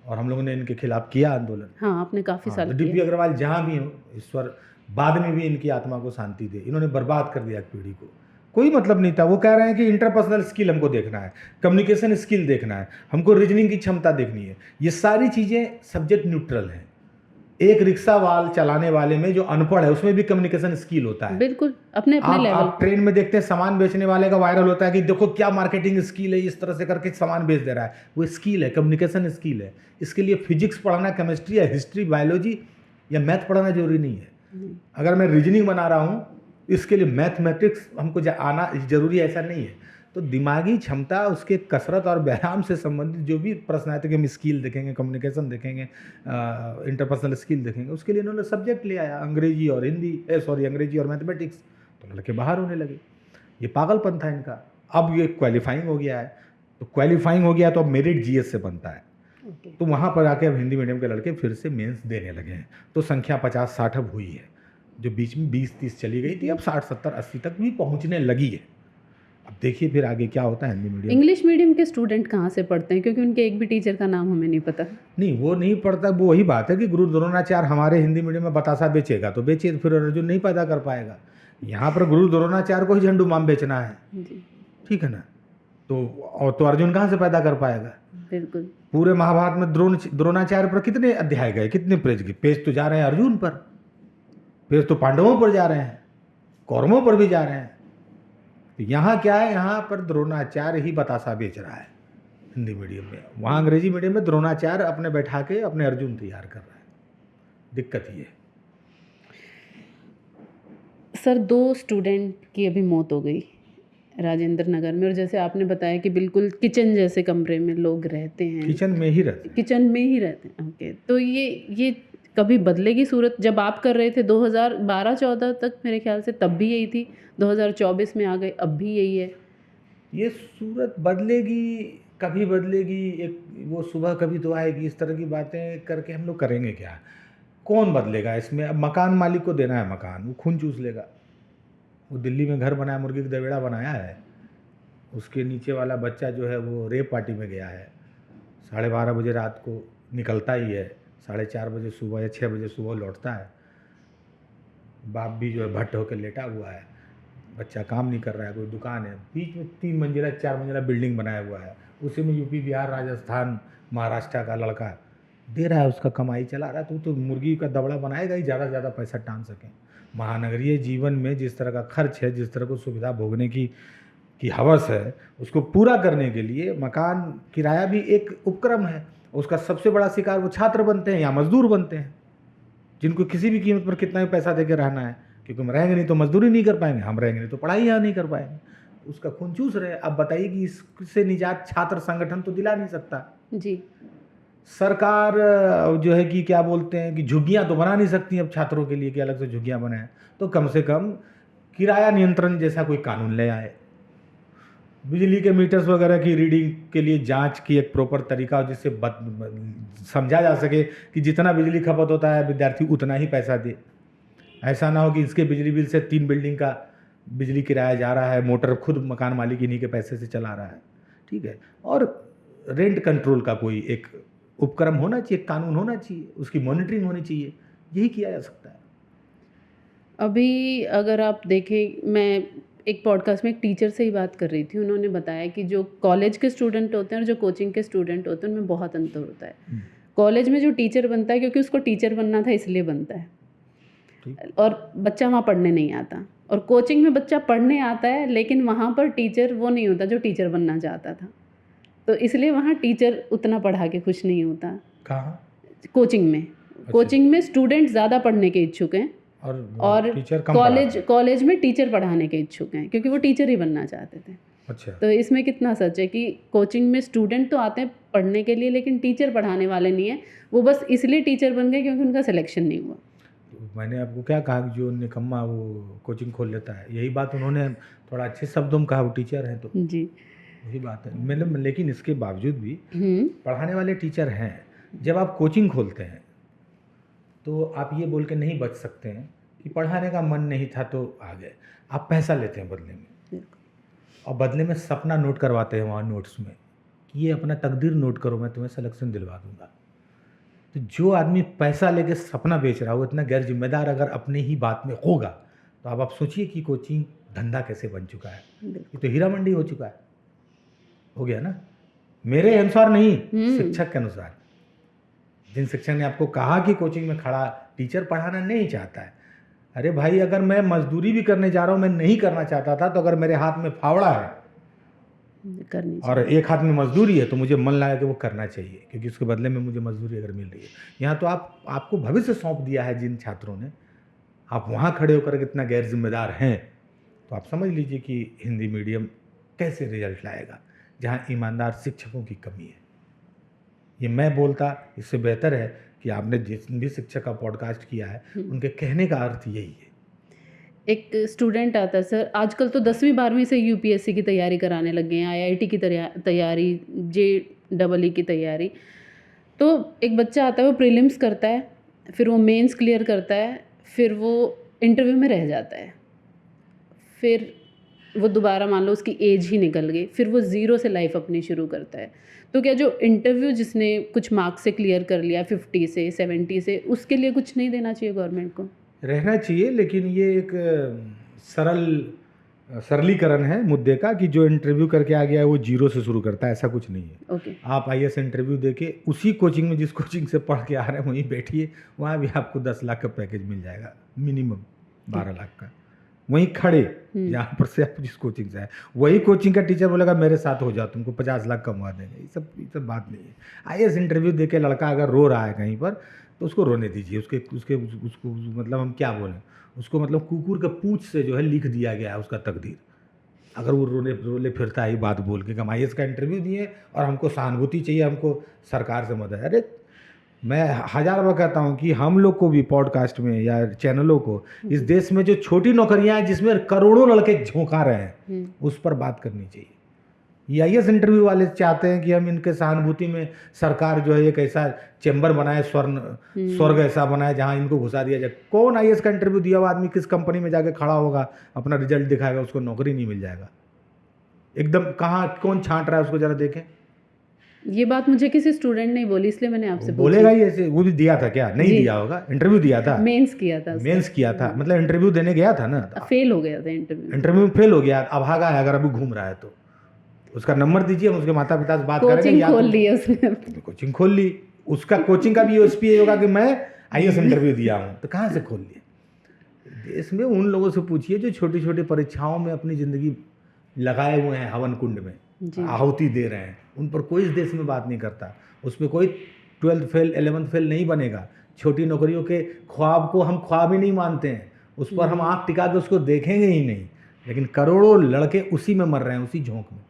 और हम लोगों ने इनके खिलाफ किया आंदोलन। हाँ, आपने काफ़ी साल तो DP अग्रवाल जहाँ भी हो, ईश्वर बाद में भी इनकी आत्मा को शांति दे। इन्होंने बर्बाद कर दिया पीढ़ी को, कोई मतलब नहीं था। वो कह रहे हैं कि इंटरपर्सनल स्किल हमको देखना है, कम्युनिकेशन स्किल देखना है, हमको रीजनिंग की क्षमता देखनी है। ये सारी चीज़ें सब्जेक्ट न्यूट्रल हैं। एक रिक्शा वाल चलाने वाले में जो अनपढ़ है उसमें भी कम्युनिकेशन स्किल होता है, बिल्कुल अपने लेवल। आप ट्रेन में देखते हैं सामान बेचने वाले का वायरल होता है कि देखो क्या मार्केटिंग स्किल है, इस तरह से करके सामान बेच दे रहा है। वो स्किल है, कम्युनिकेशन स्किल है। इसके लिए फिजिक्स पढ़ना, केमिस्ट्री या हिस्ट्री, बायोलॉजी या मैथ पढ़ना जरूरी नहीं है। अगर मैं रीजनिंग बना रहा हूँ, इसके लिए मैथमेटिक्स हमको आना जरूरी है, ऐसा नहीं है। तो दिमागी क्षमता, उसके कसरत और व्यायाम से संबंधित जो भी प्रश्न आए थे कि हम स्किल देखेंगे, कम्युनिकेशन देखेंगे, इंटरपर्सनल स्किल देखेंगे, उसके लिए इन्होंने सब्जेक्ट ले आया अंग्रेजी और अंग्रेजी और मैथमेटिक्स। तो लड़के बाहर होने लगे। ये पागलपन था इनका। अब ये क्वालिफाइंग हो गया है, तो क्वालिफाइंग हो गया तो अब मेरिट GS से बनता है। तो वहाँ पर आके अब हिंदी मीडियम के लड़के फिर से मेंस देने लगे हैं। तो संख्या 50-60 अब हुई है, जो बीच में 20-30 चली गई थी, अब 60-70-80 तक भी पहुँचने लगी है। अब देखिए फिर आगे क्या होता है हिंदी मीडियम। इंग्लिश मीडियम के स्टूडेंट कहाँ से पढ़ते हैं? क्योंकि उनके एक भी टीचर का नाम हमें नहीं पता। नहीं, वो नहीं पढ़ता। वो वही बात है कि गुरु द्रोणाचार्य हमारे हिंदी मीडियम में बतासा बेचेगा तो बेचे, फिर अर्जुन नहीं पैदा कर पाएगा। यहाँ पर गुरु द्रोणाचार्य को ही झंडू माम बेचना है, ठीक है ना? तो अर्जुन कहाँ से पैदा कर पाएगा? बिल्कुल। पूरे महाभारत में द्रोणाचार्य पर कितने अध्याय गए, कितने पेज तो जा रहे हैं अर्जुन पर, पेज तो पांडवों पर जा रहे हैं, कौरवों पर भी जा रहे हैं। तो यहाँ क्या है, यहाँ पर द्रोणाचार्य ही बतासा बेच रहा है हिंदी मीडियम में। वहाँ अंग्रेजी मीडियम में द्रोणाचार्य अपने बैठा के अपने अर्जुन तैयार कर रहा है। दिक्कत ये है। सर, 2 स्टूडेंट की अभी मौत हो गई राजेंद्र नगर में, और जैसे आपने बताया कि बिल्कुल किचन जैसे कमरे में लोग रहते हैं, किचन में ही रहते हैं। ओके, तो ये कभी बदलेगी सूरत? जब आप कर रहे थे 2012-14 तक मेरे ख्याल से, तब भी यही थी, 2024 में आ गए, अब भी यही है। ये सूरत बदलेगी, कभी बदलेगी, एक वो सुबह कभी तो आएगी। इस तरह की बातें करके हम लोग करेंगे क्या? कौन बदलेगा इसमें? अब मकान मालिक को देना है मकान, वो खून चूस लेगा। वो दिल्ली में घर बनाया, मुर्गी का दवेड़ा बनाया है, उसके नीचे वाला बच्चा जो है वो रेप पार्टी में गया है, 12:30 बजे रात को निकलता ही है, 4:30 बजे सुबह या 6 बजे सुबह लौटता है। बाप भी जो है भट्ट होकर लेटा हुआ है, बच्चा काम नहीं कर रहा है, कोई दुकान है, बीच में 3 मंजिला 4 मंजिला बिल्डिंग बनाया हुआ है, उसी में यूपी बिहार राजस्थान महाराष्ट्र का लड़का दे रहा है, उसका कमाई चला रहा है। तो मुर्गी का दबड़ा बनाएगा ही, ज़्यादा से ज़्यादा पैसा टान सकें। महानगरीय जीवन में जिस तरह का खर्च है, जिस तरह को सुविधा भोगने की हवस है, उसको पूरा करने के लिए मकान किराया भी एक उपक्रम है। उसका सबसे बड़ा शिकार वो छात्र बनते हैं या मजदूर बनते हैं, जिनको किसी भी कीमत पर कितना भी पैसा दे के रहना है, क्योंकि हम रहेंगे नहीं तो मजदूरी नहीं कर पाएंगे, हम रहेंगे नहीं तो पढ़ाई यहाँ नहीं कर पाएंगे। उसका खून चूस रहे। अब बताइए कि इससे निजात छात्र संगठन तो दिला नहीं सकता जी। सरकार जो है कि क्या बोलते हैं कि झुग्गियाँ तो बना नहीं सकती अब छात्रों के लिए कि अलग से झुग्गियाँ बनाएं, तो कम से कम किराया नियंत्रण जैसा कोई कानून ले आए। बिजली के मीटर्स वगैरह की रीडिंग के लिए जांच की एक प्रॉपर तरीका हो, जिससे समझा जा सके कि जितना बिजली खपत होता है विद्यार्थी उतना ही पैसा दे। ऐसा ना हो कि इसके बिजली बिल से 3 बिल्डिंग का बिजली किराया जा रहा है, मोटर खुद मकान मालिक इन्हीं के पैसे से चला रहा है। ठीक है। और रेंट कंट्रोल का कोई एक उपक्रम होना चाहिए, कानून होना चाहिए, उसकी मॉनिटरिंग होनी चाहिए। यही किया जा सकता है। अभी अगर आप देखें, मैं एक पॉडकास्ट में एक टीचर से ही बात कर रही थी, उन्होंने बताया कि जो कॉलेज के स्टूडेंट होते हैं और जो कोचिंग के स्टूडेंट होते हैं उनमें बहुत अंतर होता है। कॉलेज में जो टीचर बनता है क्योंकि उसको टीचर बनना था इसलिए बनता है, और बच्चा वहाँ पढ़ने नहीं आता। और कोचिंग में बच्चा पढ़ने आता है लेकिन वहाँ पर टीचर वो नहीं होता जो टीचर बनना चाहता था, तो इसलिए वहाँ टीचर उतना पढ़ा के खुश नहीं होता। कहाँ? कोचिंग में। अच्छा। कोचिंग में स्टूडेंट ज़्यादा पढ़ने के इच्छुक हैं और टीचर कम कॉलेज में टीचर पढ़ाने के इच्छुक हैं क्योंकि वो टीचर ही बनना चाहते थे। अच्छा। तो इसमें कितना सच है कि कोचिंग में स्टूडेंट तो आते हैं पढ़ने के लिए लेकिन टीचर पढ़ाने वाले नहीं है, वो बस इसलिए टीचर बन गए क्योंकि उनका सिलेक्शन नहीं हुआ। मैंने आपको क्या कहा कि जो निकम्मा वो कोचिंग खोल लेता है, यही बात उन्होंने थोड़ा अच्छे शब्दों में कहा, वो टीचर है तो जी वही बात है। मतलब लेकिन इसके बावजूद भी पढ़ाने वाले टीचर हैं। जब आप कोचिंग खोलते हैं तो आप ये बोल के नहीं बच सकते हैं कि पढ़ाने का मन नहीं था तो आ गए। आप पैसा लेते हैं बदले में, और बदले में सपना नोट करवाते हैं वहाँ नोट्स में कि ये अपना तकदीर नोट करो, मैं तुम्हें सिलेक्शन दिलवा दूंगा। तो जो आदमी पैसा लेके सपना बेच रहा हो, इतना गैर जिम्मेदार अगर अपने ही बात में होगा, तो अब आप सोचिए कि कोचिंग धंधा कैसे बन चुका है। ये तो हीरा मंडी हो चुका है, हो गया ना। मेरे अनुसार नहीं, शिक्षक के अनुसार। जिन शिक्षक ने आपको कहा कि कोचिंग में खड़ा टीचर पढ़ाना नहीं चाहता है, अरे भाई अगर मैं मजदूरी भी करने जा रहा हूँ, मैं नहीं करना चाहता था, तो अगर मेरे हाथ में फावड़ा है और एक हाथ में मजदूरी है तो मुझे मन लगा कि वो करना चाहिए, क्योंकि उसके बदले में मुझे मजदूरी अगर मिल रही है। यहाँ तो आपको भविष्य सौंप दिया है जिन छात्रों ने, आप वहाँ खड़े होकर कितना गैर जिम्मेदार हैं। तो आप समझ लीजिए कि हिंदी मीडियम कैसे रिजल्ट लाएगा जहाँ ईमानदार शिक्षकों की कमी है। ये मैं बोलता, इससे बेहतर है कि आपने जिस भी शिक्षक का पॉडकास्ट किया है उनके कहने का अर्थ यही है। एक स्टूडेंट आता है सर, आजकल तो 10वीं 12वीं से यूपीएससी की तैयारी कराने लग गए हैं, आईआईटी की तैयारी, JEE की तैयारी। तो एक बच्चा आता है, वो प्रीलिम्स करता है, फिर वो मेंस क्लियर करता है, फिर वो इंटरव्यू में रह जाता है, फिर वो दोबारा मान लो उसकी एज ही निकल गई, फिर वो ज़ीरो से लाइफ अपनी शुरू करता है। तो क्या जो इंटरव्यू जिसने कुछ मार्क्स से क्लियर कर लिया 50 से 70 से, उसके लिए कुछ नहीं देना चाहिए गवर्नमेंट को? रहना चाहिए, लेकिन ये एक सरलीकरण है मुद्दे का कि जो इंटरव्यू करके आ गया है वो 0 से शुरू करता है, ऐसा कुछ नहीं है। ओके। आप IAS इंटरव्यू देके उसी कोचिंग में, जिस कोचिंग से पढ़ के आ रहे हैं वहीं बैठिए, वहाँ भी आपको 10 लाख का पैकेज मिल जाएगा, मिनिमम 12 लाख का। वहीं खड़े जहाँ पर से आप जिस कोचिंग से आए, वही कोचिंग का टीचर बोलेगा मेरे साथ हो जाओ, तुमको 50 लाख कमवा देंगे। ये सब बात नहीं है। IAS इंटरव्यू दे के लड़का अगर रो रहा है कहीं पर, तो उसको रोने दीजिए। उसको मतलब हम क्या बोलें, उसको मतलब कुकुर के पूंछ से जो है लिख दिया गया है उसका तकदीर। अगर वो रोले फिरता है बात बोल के हम IAS का इंटरव्यू दिए और हमको सहानुभूति चाहिए, हमको सरकार से मदद। अरे मैं 1000 बार कहता हूँ कि हम लोग को भी पॉडकास्ट में या चैनलों को, इस देश में जो छोटी नौकरियां हैं जिसमें करोड़ों लड़के झोंका रहे हैं, उस पर बात करनी चाहिए। ये IAS इंटरव्यू वाले चाहते हैं कि हम इनके सहानुभूति में सरकार जो है एक ऐसा चैम्बर बनाए, स्वर्ग ऐसा बनाए जहाँ इनको घुसा दिया जाए। कौन IAS का इंटरव्यू दिया हुआ आदमी किस कंपनी में जाके खड़ा होगा, अपना रिजल्ट दिखाएगा, उसको नौकरी नहीं मिल जाएगा? एकदम कहाँ, कौन छांट रहा है उसको, जरा देखें। ये बात मुझे किसी स्टूडेंट ने बोली, इसलिए मैंने आपसे बोलेगा ही ऐसे। वो भी दिया था क्या? नहीं दिया होगा, इंटरव्यू दिया था, मेंस किया था, मेंस किया था, मतलब इंटरव्यू देने गया था ना, फेल हो गया था इंटरव्यू में फेल हो गया, अब भागा है, अगर अभी घूम रहा है तो उसका नंबर दीजिए, हम उसके माता पिता से बात करेंगे। कोचिंग खोल ली उसने, कोचिंग खोल ली, उसका कोचिंग का भी यूएसपी ये होगा कि मैं आईएएस इंटरव्यू दिया हूँ, तो कहाँ से खोल लिया? देश में उन लोगों से पूछिए जो छोटी छोटी परीक्षाओं में अपनी ज़िंदगी लगाए हुए हैं, हवन कुंड में आहुति दे रहे हैं, उन पर कोई इस देश में बात नहीं करता। उसमें कोई 12th फेल 11th फेल नहीं बनेगा। छोटी नौकरियों के ख्वाब को हम ख्वाब ही नहीं मानते हैं, उस पर हम आँख टिका के उसको देखेंगे ही नहीं, लेकिन करोड़ों लड़के उसी में मर रहे हैं, उसी झोंक में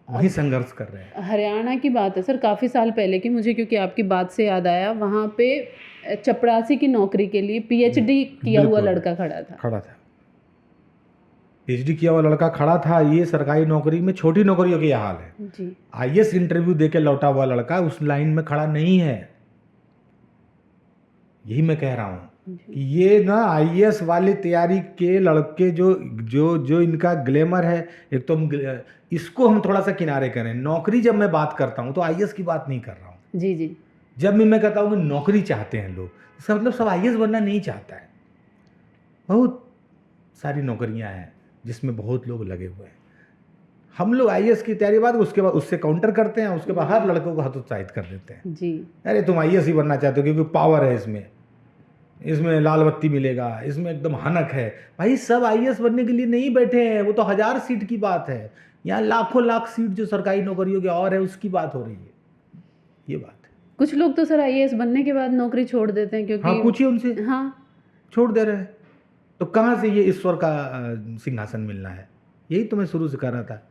वहीं संघर्ष कर रहे हैं। हरियाणा की बात है सर, काफ़ी साल पहले की, मुझे क्योंकि आपकी बात से याद आया, वहाँ पे चपरासी की नौकरी के लिए पीएचडी किया हुआ लड़का खड़ा था। पीएचडी किया हुआ लड़का खड़ा था। ये सरकारी नौकरी में छोटी नौकरियों की हाल है जी। आईएएस इंटरव्यू देके लौटा हुआ लड़का उस लाइन में खड़ा नहीं है। यही मैं कह रहा हूँ कि ये ना आईएएस वाली तैयारी के लड़के जो जो जो इनका ग्लैमर है, एक तो इसको हम थोड़ा सा किनारे करें। नौकरी जब मैं बात करता हूँ तो आईएएस की बात नहीं कर रहा हूँ। जी जी। जब मैं कहता हूँ कि नौकरी चाहते हैं लोग, इसका मतलब सब आईएएस बनना नहीं चाहता है। बहुत सारी नौकरियाँ हैं जिसमें बहुत लोग लगे हुए हैं। हम लोग आईएएस की तैयारी बाद उसके बाद उससे काउंटर करते हैं, उसके बाद हर लड़कों को हतोत्साहित कर देते हैं जी। अरे तुम आईएएस ही बनना चाहते हो क्योंकि पावर है इसमें लाल बत्ती मिलेगा, इसमें एकदम हनक है। भाई सब आईएएस बनने के लिए नहीं बैठे हैं, वो तो 1000 सीट की बात है। यहाँ लाखों लाख सीट जो सरकारी नौकरियों की और है उसकी बात हो रही है। ये बात है। कुछ लोग तो सर आईएएस बनने के बाद नौकरी छोड़ देते हैं क्योंकि पूछिए उनसे, छोड़ दे रहे हैं। तो कहाँ से ये ईश्वर का सिंहासन मिलना है? यही तो मैं शुरू से कह रहा था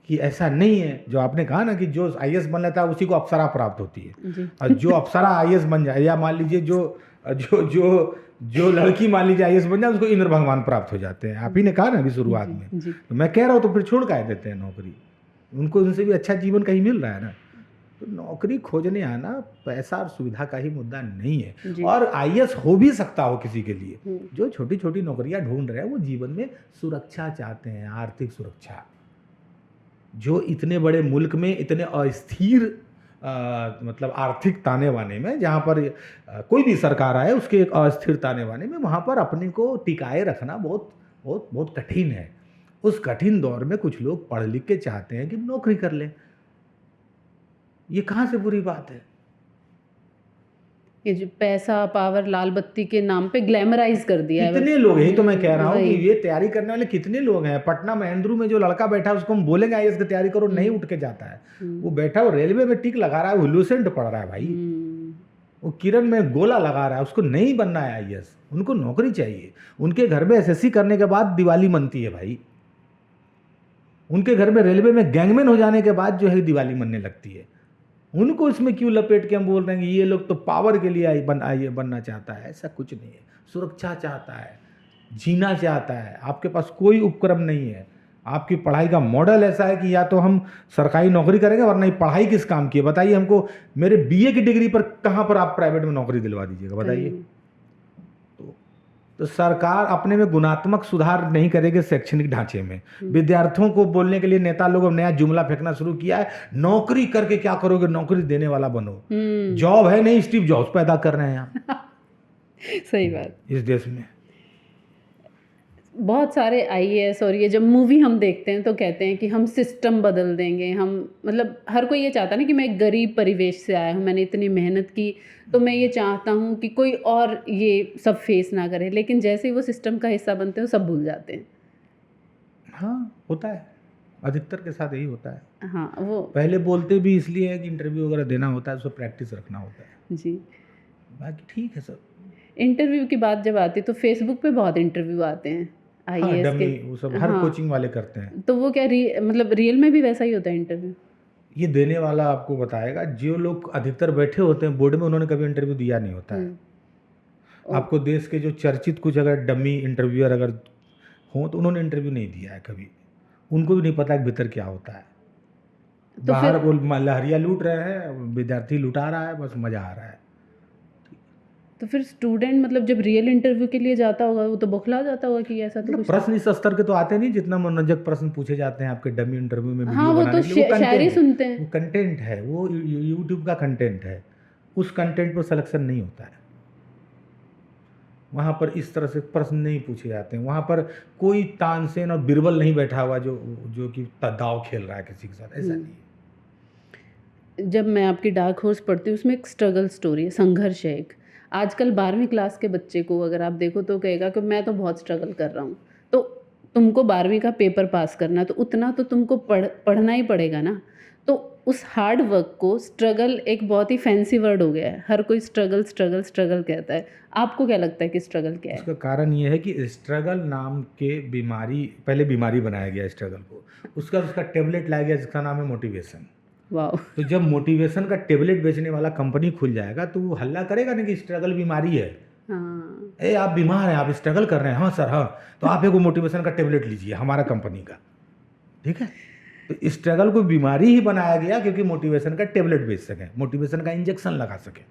कि ऐसा नहीं है। जो आपने कहा ना कि जो आईएएस बन लेता है उसी को अप्सरा प्राप्त होती है, और जो अप्सरा आईएएस बन जाए, या मान लीजिए जो जो जो जो लड़की मान लीजिए आईएएस बन जाए उसको इंद्र भगवान प्राप्त हो जाते हैं। आप ही ने कहा ना अभी शुरुआत में, तो मैं कह रहा हूँ तो फिर छोड़ कर देते हैं नौकरी, उनको उनसे भी अच्छा जीवन कहीं मिल रहा है ना। तो नौकरी खोजने आना पैसा और सुविधा का ही मुद्दा नहीं है। और आईएएस हो भी सकता हो किसी के लिए जो छोटी छोटी नौकरियां ढूंढ रहे हैं, वो जीवन में सुरक्षा चाहते हैं, आर्थिक सुरक्षा। जो इतने बड़े मुल्क में इतने अस्थिर मतलब आर्थिक ताने बाने में, जहाँ पर कोई भी सरकार आए उसके एक अस्थिर ताने बाने में, वहाँ पर अपने को टिकाए रखना बहुत बहुत बहुत कठिन है। उस कठिन दौर में कुछ लोग पढ़ लिख के चाहते हैं कि नौकरी कर लें। ये कहाँ से बुरी बात है? ये जो पैसा, पावर, लाल बत्ती के नाम पे ग्लैमराइज कर दिया है। कितने लोग, यही तो मैं कह रहा हूँ कि ये तैयारी करने वाले कितने लोग हैं। पटना महेंद्रू में जो लड़का बैठा है उसको हम बोलेंगे आईएएस की तैयारी करो, नहीं उठ के जाता है। वो बैठा, वो रेलवे में टिक लगा रहा है, वो लूसेंट पढ़ रहा है भाई, वो किरण में गोला लगा रहा है, उसको नहीं बनना है आईएएस। उनको नौकरी चाहिए। उनके घर में एसएससी करने के बाद दिवाली मनती है भाई। उनके घर में रेलवे में गैंगमैन हो जाने के बाद जो है दिवाली मनने लगती है। उनको इसमें क्यों लपेट के हम बोल रहे हैं कि ये लोग तो पावर के लिए बनना चाहता है? ऐसा कुछ नहीं है। सुरक्षा चाहता है, जीना चाहता है। आपके पास कोई उपक्रम नहीं है। आपकी पढ़ाई का मॉडल ऐसा है कि या तो हम सरकारी नौकरी करेंगे, वरना ये पढ़ाई किस काम की है? बताइए हमको। मेरे बीए की डिग्री पर कहाँ पर आप प्राइवेट में नौकरी दिलवा दीजिएगा, बताइए। तो सरकार अपने में गुणात्मक सुधार नहीं करेगी शैक्षणिक ढांचे में। विद्यार्थियों को बोलने के लिए नेता लोग नया जुमला फेंकना शुरू किया है, नौकरी करके क्या करोगे, नौकरी देने वाला बनो। जॉब है नहीं, स्टीव जॉब्स पैदा कर रहे हैं यहाँ। सही बात। इस देश में बहुत सारे आईएएस, और ये जब मूवी हम देखते हैं तो कहते हैं कि हम सिस्टम बदल देंगे। हम मतलब हर कोई ये चाहता है ना कि मैं एक गरीब परिवेश से आया हूँ, मैंने इतनी मेहनत की, तो मैं ये चाहता हूँ कि कोई और ये सब फेस ना करे। लेकिन जैसे ही वो सिस्टम का हिस्सा बनते हैं वो सब भूल जाते हैं। हाँ, होता है, अधिकतर के साथ यही होता है। हाँ, वो पहले बोलते भी इसलिए है कि इंटरव्यू वगैरह देना होता है, उसको प्रैक्टिस रखना होता है जी। बाकी ठीक है सब। इंटरव्यू की बात जब आती है तो फेसबुक पे बहुत इंटरव्यू आते हैं आईएएस के, वो सब हर कोचिंग वाले करते हैं। तो वो क्या मतलब रियल में भी वैसा ही होता है इंटरव्यू? ये देने वाला आपको बताएगा। जो लोग अधिकतर बैठे होते हैं बोर्ड में, उन्होंने कभी इंटरव्यू दिया नहीं होता है। आपको देश के जो चर्चित कुछ अगर डमी इंटरव्यूअर अगर हों तो उन्होंने इंटरव्यू नहीं दिया है कभी। उनको भी नहीं पता कि भीतर क्या होता है। तो बाहर वो लहरिया लूट रहे हैं, विद्यार्थी लुटा रहा है, बस मज़ा आ रहा है। तो फिर स्टूडेंट मतलब जब रियल इंटरव्यू के लिए जाता होगा वो तो बौखला जाता होगा कि ऐसा तो मतलब कुछ प्रश्न इस स्तर के तो आते नहीं जितना मनोरंजक प्रश्न पूछे जाते हैं आपके डमी इंटरव्यू में हाँ वीडियो वो बनाने तो के लिए। वो शायरी कंटेंट, सुनते हैं। वो कंटेंट है, वो यूट्यूब का कंटेंट है, उस कंटेंट पर सिलेक्शन नहीं होता है। वहाँ पर इस तरह से प्रश्न नहीं पूछे जाते हैं, वहाँ पर कोई तानसेन और बिरबल नहीं बैठा हुआ जो कि दाव खेल रहा है किसी के साथ, ऐसा नहीं है। जब मैं आपकी डार्क हॉर्स पढ़ती हूँ उसमें एक स्ट्रगल स्टोरी है, संघर्ष है एक। आजकल 12वीं क्लास के बच्चे को अगर आप देखो तो कहेगा कि मैं तो बहुत स्ट्रगल कर रहा हूँ। तो तुमको 12वीं का पेपर पास करना है तो उतना तो तुमको पढ़ना ही पड़ेगा ना। तो उस हार्ड वर्क को स्ट्रगल एक बहुत ही फैंसी वर्ड हो गया है, हर कोई स्ट्रगल स्ट्रगल स्ट्रगल कहता है। आपको क्या लगता है कि स्ट्रगल क्या है? उसका कारण ये है कि स्ट्रगल नाम के बीमारी, पहले बीमारी बनाया गया स्ट्रगल को, उसका टेबलेट लाया गया जिसका नाम है मोटिवेशन। वाह। तो जब मोटिवेशन का टेबलेट बेचने वाला कंपनी खुल जाएगा तो वो हल्ला करेगा ना कि स्ट्रगल बीमारी है। हाँ। ए आप बीमार हैं, आप स्ट्रगल कर रहे हैं, हाँ सर हाँ, तो आप एक मोटिवेशन का टेबलेट लीजिए हमारा कंपनी का, ठीक है। तो स्ट्रगल को बीमारी ही बनाया गया क्योंकि मोटिवेशन का टेबलेट बेच सकें, मोटिवेशन का इंजेक्शन लगा सकें।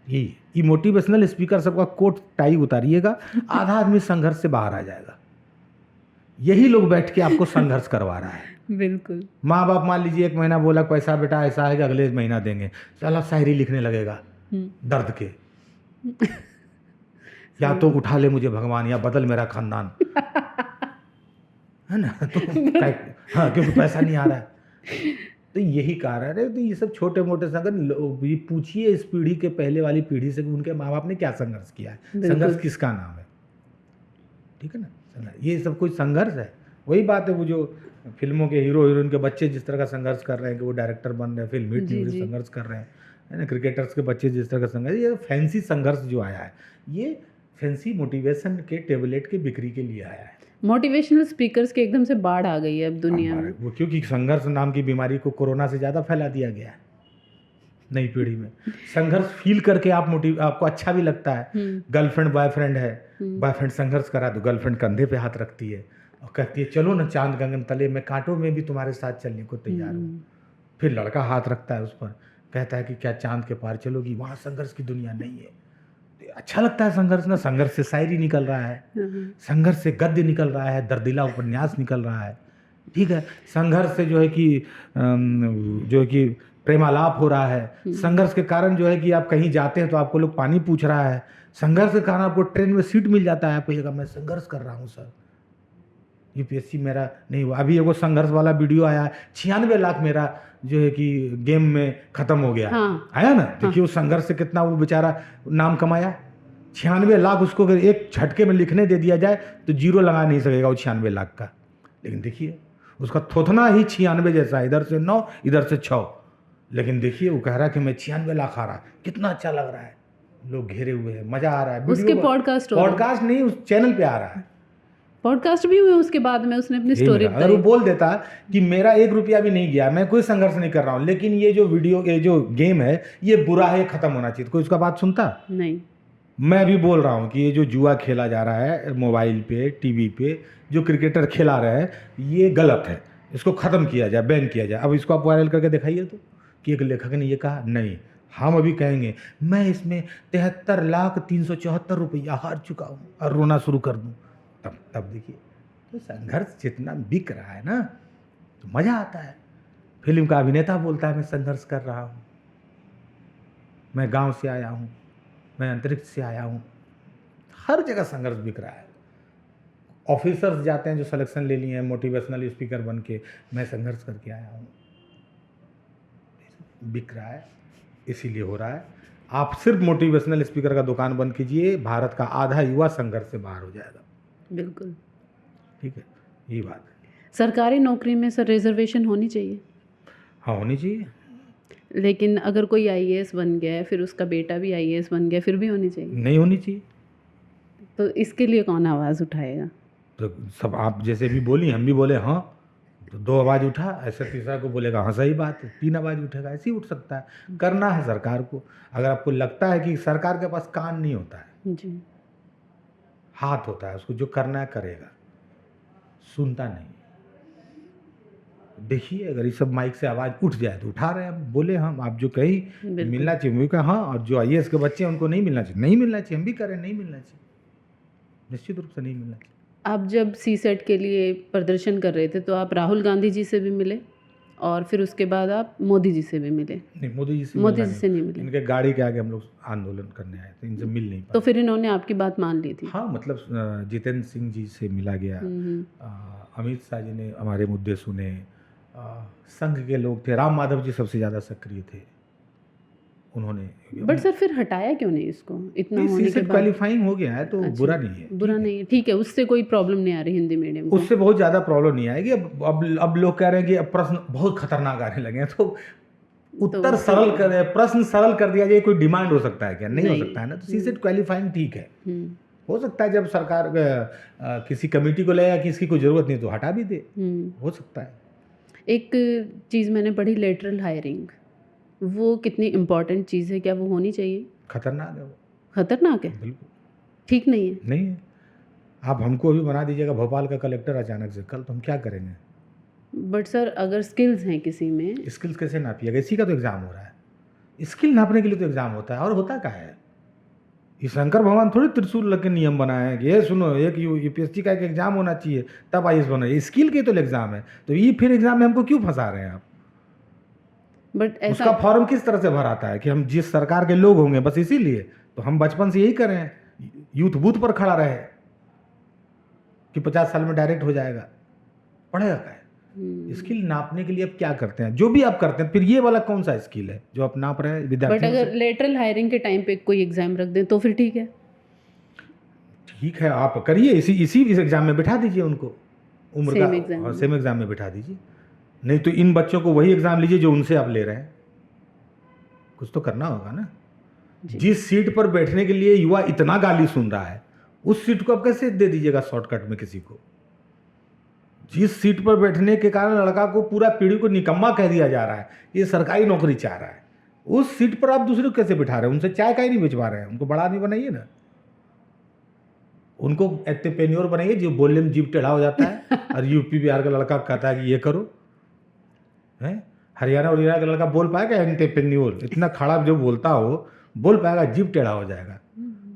ये मोटिवेशनल स्पीकर सबका कोट टाई उतारिएगा, आधा आदमी संघर्ष से बाहर आ जाएगा। यही लोग बैठ के आपको संघर्ष करवा रहा है। बिल्कुल। माँ बाप मान लीजिए 1 महीना बोला पैसा बेटा ऐसा है कि अगले महीना देंगे, चला शायरी लिखने लगेगा दर्द के, या तो उठा ले मुझे भगवान या बदल मेरा खानदान, है ना। तो हाँ, क्योंकि पैसा नहीं आ रहा है। तो यही कारण है। तो ये सब छोटे मोटे संघर्ष, ये पूछिए इस पीढ़ी के पहले वाली पीढ़ी से कि उनके माँ बाप ने क्या संघर्ष किया है, संघर्ष किसका नाम है, ठीक है ना। ये सब कोई संघर्ष है। वही बात है, वो जो फिल्मों के हीरो हीरोइन के बच्चे जिस तरह का संघर्ष कर रहे हैं कि वो डायरेक्टर बन रहे हैं, फिल्म हिट नहीं संघर्ष कर रहे हैं, है ना। क्रिकेटर्स के बच्चे जिस तरह का संघर्ष, ये फैंसी संघर्ष जो आया है, ये फैंसी मोटिवेशन के टेबलेट की बिक्री के लिए आया है। मोटिवेशनल स्पीकर्स की एकदम से बाढ़ आ गई है अब दुनिया में। वो क्योंकि संघर्ष नाम की बीमारी को कोरोना से ज़्यादा फैला दिया गया है नई पीढ़ी में। संघर्ष फील करके आपको अच्छा भी लगता है। गर्लफ्रेंड बॉयफ्रेंड है, बॉयफ्रेंड संघर्ष करा तो गर्लफ्रेंड कंधे पे हाथ रखती है और कहती है चलो ना चांद गगन तले, मैं कांटों में भी तुम्हारे साथ चलने को तैयार हूँ। फिर लड़का हाथ रखता है उस पर, कहता है कि क्या चांद के पार चलोगी, वहाँ संघर्ष की दुनिया नहीं है। अच्छा लगता है संघर्ष ना, संघर्ष से शायरी निकल रहा है, संघर्ष से गद्य निकल रहा है, दर्दिला उपन्यास निकल रहा है, ठीक है। संघर्ष से जो है कि प्रेमालाप हो रहा है। संघर्ष के कारण जो है कि आप कहीं जाते हैं तो आपको लोग पानी पूछ रहा है। संघर्ष के कारण आपको ट्रेन में सीट मिल जाता है, आप कहिएगा मैं संघर्ष कर रहा हूँ सर, यूपीएससी मेरा नहीं हुआ। अभी एगो संघर्ष वाला वीडियो आया, 96 लाख मेरा जो है कि गेम में ख़त्म हो गया। हाँ। आया ना, देखिए उस संघर्ष से कितना वो बेचारा नाम कमाया। 96 लाख उसको अगर एक झटके में लिखने दे दिया जाए तो जीरो लगा नहीं सकेगा वो 96 लाख का। लेकिन देखिए उसका थोथना ही 96 जैसा, इधर से 9 इधर से 6, लेकिन देखिए वो कह रहा है कि मैं 96 लाख आ रहा, कितना अच्छा लग रहा है, लोग घेरे हुए हैं, मज़ा आ रहा है। उसके पॉडकास्ट नहीं, उस चैनल पर आ रहा है, पॉडकास्ट भी हुए उसके बाद में उसने अपनी स्टोरी बताई। अगर वो बोल देता कि मेरा 1 रुपया भी नहीं गया, मैं कोई संघर्ष नहीं कर रहा हूँ, लेकिन ये जो गेम है ये बुरा है, खत्म होना चाहिए, कोई उसका बात सुनता नहीं। मैं भी बोल रहा हूँ कि ये जो जुआ खेला जा रहा है मोबाइल पे, टीवी पे, जो क्रिकेटर खिला रहे हैं, ये गलत है, इसको ख़त्म किया जाए, बैन किया जाए। अब इसको आप वायरल करके दिखाइए तो कि एक लेखक ने ये कहा। नहीं, हम अभी कहेंगे मैं इसमें 73,374 रुपया हार चुका हूँ और रोना शुरू कर दूँ, तब देखिए। तो संघर्ष जितना बिक रहा है ना तो मज़ा आता है। फिल्म का अभिनेता बोलता है मैं संघर्ष कर रहा हूँ, मैं गांव से आया हूँ, मैं अंतरिक्ष से आया हूँ। हर जगह संघर्ष बिक रहा है। ऑफिसर्स जाते हैं जो सिलेक्शन ले लिए हैं मोटिवेशनल स्पीकर बन के, मैं संघर्ष करके आया हूँ। बिक रहा है, इसीलिए हो रहा है। आप सिर्फ मोटिवेशनल स्पीकर का दुकान बंद कीजिए, भारत का आधा युवा संघर्ष से बाहर हो जाएगा। बिल्कुल ठीक है, यही बात है। सरकारी नौकरी में सर रिजर्वेशन होनी चाहिए? हाँ, होनी चाहिए। लेकिन अगर कोई आईएएस बन गया है, फिर उसका बेटा भी आईएएस बन गया, फिर भी होनी चाहिए? नहीं होनी चाहिए। तो इसके लिए कौन आवाज़ उठाएगा? तो सब आप जैसे भी बोली, हम भी बोले हाँ, तो 2 आवाज़ उठा, ऐसे तीसरा को बोलेगा हाँ सही बात है, 3 आवाज़ उठेगा, ऐसे ही उठ सकता है। करना है सरकार को। अगर आपको लगता है कि सरकार के पास कान नहीं होता है जी, हाथ होता है, उसको जो करना है करेगा, सुनता नहीं। देखिए अगर ये सब माइक से आवाज़ उठ जाए तो उठा रहे हैं हम, बोले हम, आप जो कही बिल्कुल। मिलना चाहिए, मैं कहा हाँ, और जो आईएएस के बच्चे हैं उनको नहीं मिलना चाहिए, नहीं मिलना चाहिए, हम भी करें, नहीं मिलना चाहिए, निश्चित रूप से नहीं मिलना चाहिए। आप जब सीसेट के लिए प्रदर्शन कर रहे थे तो आप राहुल गांधी जी से भी मिले और फिर उसके बाद आप मोदी जी से भी मिले? नहीं, मोदी जी से मोदी मिलना जी से नहीं मिले। इनके गाड़ी के आगे हम लोग आंदोलन करने आए थे, इनसे मिल नहीं तो पाए। फिर इन्होंने आपकी बात मान ली थी? हाँ, मतलब जितेंद्र सिंह जी से मिला गया, अमित शाह जी ने हमारे मुद्दे सुने, संघ के लोग थे, राम माधव जी सबसे ज़्यादा सक्रिय थे, उन्होंने। बट सर फिर हटाया क्यों नहीं इसको इतना होने के बाद? क्वालिफाइंग हो गया है तो अच्छा, बुरा नहीं है, बुरा नहीं है, ठीक है, उससे कोई प्रॉब्लम नहीं आ रही हिंदी मीडियम को? उससे बहुत ज़्यादा प्रॉब्लम नहीं आएगी। अब लोग कह रहे हैं कि अब प्रश्न बहुत खतरनाक आने लगे हैं, तो उत्तर सरल कर, प्रश्न सरल कर दिया जाए, कोई डिमांड हो सकता है क्या? नहीं हो सकता है ना। तो सीसेट क्वालिफाइंग ठीक है, हो सकता है जब सरकार किसी कमेटी को ले या किसी को जरूरत नहीं तो हटा भी दे, हो सकता है। एक चीज़ मैंने पढ़ी, लेटरल हायरिंग, वो कितनी इम्पोर्टेंट चीज़ है, क्या वो होनी चाहिए? खतरनाक है वो। खतरनाक है? बिल्कुल ठीक नहीं है? नहीं है। आप हमको अभी बना दीजिएगा भोपाल का कलेक्टर अचानक से कल, तो हम क्या करेंगे? बट सर अगर स्किल्स हैं किसी में, स्किल्स कैसे नापिएगा? इसी का तो एग्ज़ाम हो रहा है, स्किल नापने के लिए तो एग्ज़ाम होता है, और होता क्या है? ये शंकर भगवान थोड़ी त्रिशूल लग के नियम बनाए हैं कि ये सुनो, एक यूपीएससी का एक एग्ज़ाम होना चाहिए तब आईएएस बना, ये स्किल के तो एग्ज़ाम है, तो ये फिर एग्ज़ाम में हमको क्यों फंसा रहे हैं आप? बट ऐसा उसका फॉर्म किस तरह से भराता है कि हम जिस सरकार के लोग होंगे बस इसीलिए, तो हम बचपन से यही करें, यूथ बूथ पर खड़ा रहे कि 50 साल में डायरेक्ट हो जाएगा, पढ़ेगा क्या है? स्किल नापने के लिए आप क्या करते हैं? जो भी आप करते हैं, फिर ये वाला कौन सा स्किल है जो आप नाप रहे हैं विद्यार्थियों बट से? अगर लेटरल हायरिंग के टाइम पे कोई एग्जाम रख दें तो फिर ठीक है? ठीक है, आप करिए, इस एग्जाम में बिठा दीजिए उनको, उम्र सेम का एग्जाम सेम एग्जाम में बिठा दीजिए। नहीं तो इन बच्चों को वही एग्जाम लीजिए जो उनसे आप ले रहे हैं, कुछ तो करना होगा ना। जिस सीट पर बैठने के लिए युवा इतना गाली सुन रहा है, उस सीट को आप कैसे दे दीजिएगा शॉर्टकट में किसी को? जिस सीट पर बैठने के कारण लड़का को, पूरा पीढ़ी को निकम्मा कह दिया जा रहा है, ये सरकारी नौकरी चाह रहा है, उस सीट पर आप दूसरे को कैसे बिठा रहे हैं? उनसे चाय का ही नहीं भिजवा रहे हैं, उनको बड़ा आदमी बनाइए ना, उनको एंटरप्रेन्योर बनाइए जो बोलने में जीभ टेढ़ा हो जाता है। और यूपी बिहार का लड़का कहता है कि ये करो, है हरियाणा और का लड़का बोल पाएगा एंटरप्रेन्योर? इतना खड़ा जो बोलता हो, बोल पाएगा? जीभ टेढ़ा हो जाएगा,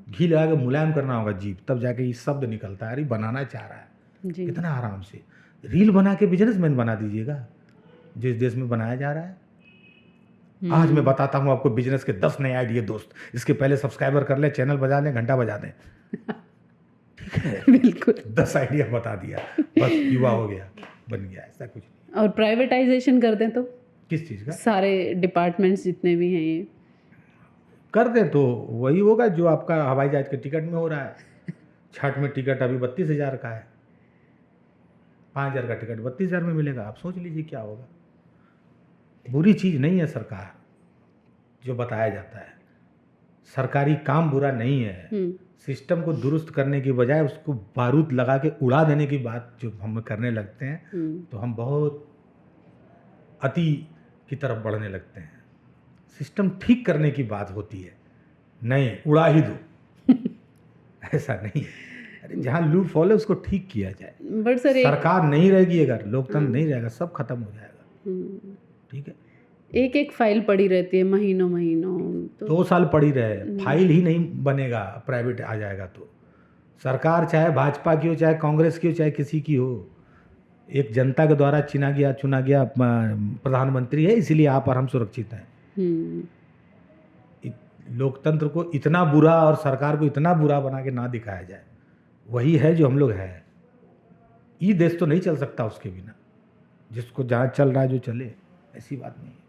घी लगा के मुलायम करना होगा जीभ, तब जाके ये शब्द निकलता है। अरे बनाना चाह रहा है कितना आराम से, रील बना के बिजनेसमैन बना दीजिएगा जिस देश में बनाया जा रहा है। आज मैं बताता हूँ आपको बिजनेस के 10 नए आइडिया दोस्त, इसके पहले सब्सक्राइबर कर ले, चैनल बजा लें, घंटा बजा दें, ठीक है? बिल्कुल 10 आइडिया बता दिया, बस युवा हो गया, बन गया, ऐसा कुछ नहीं। और प्राइवेटाइजेशन कर दें तो? किस चीज़ का? सारे डिपार्टमेंट्स जितने भी हैं ये कर दें तो वही होगा जो आपका हवाई जहाज के टिकट में हो रहा है। छठ में टिकट अभी 32,000 का है, 5,000 का टिकट 32,000 में मिलेगा। आप सोच लीजिए क्या होगा। बुरी चीज़ नहीं है सरकार जो बताया जाता है, सरकारी काम बुरा नहीं है। सिस्टम को दुरुस्त करने की बजाय उसको बारूद लगा के उड़ा देने की बात जो हम करने लगते हैं, तो हम बहुत अति की तरफ बढ़ने लगते हैं। सिस्टम ठीक करने की बात होती है, नहीं उड़ा ही दो ऐसा नहीं है। अरे जहाँ लूप फॉल है उसको ठीक किया जाए। बट सर सरकार नहीं रहेगी, अगर लोकतंत्र नहीं रहेगा, सब खत्म हो जाएगा। ठीक है, एक फाइल पड़ी रहती है महीनों महीनों, तो 2 साल पड़ी रहे, फाइल ही नहीं बनेगा, प्राइवेट आ जाएगा तो। सरकार चाहे भाजपा की हो, चाहे कांग्रेस की हो, चाहे किसी की हो, एक जनता के द्वारा चुना गया प्रधानमंत्री है, इसीलिए आप और हम सुरक्षित हैं। लोकतंत्र को इतना बुरा और सरकार को इतना बुरा बना के ना दिखाया जाए, वही है जो हम लोग हैं। ये देश तो नहीं चल सकता उसके बिना, जिसको जहाँ चल रहा है जो चले, ऐसी बात नहीं है।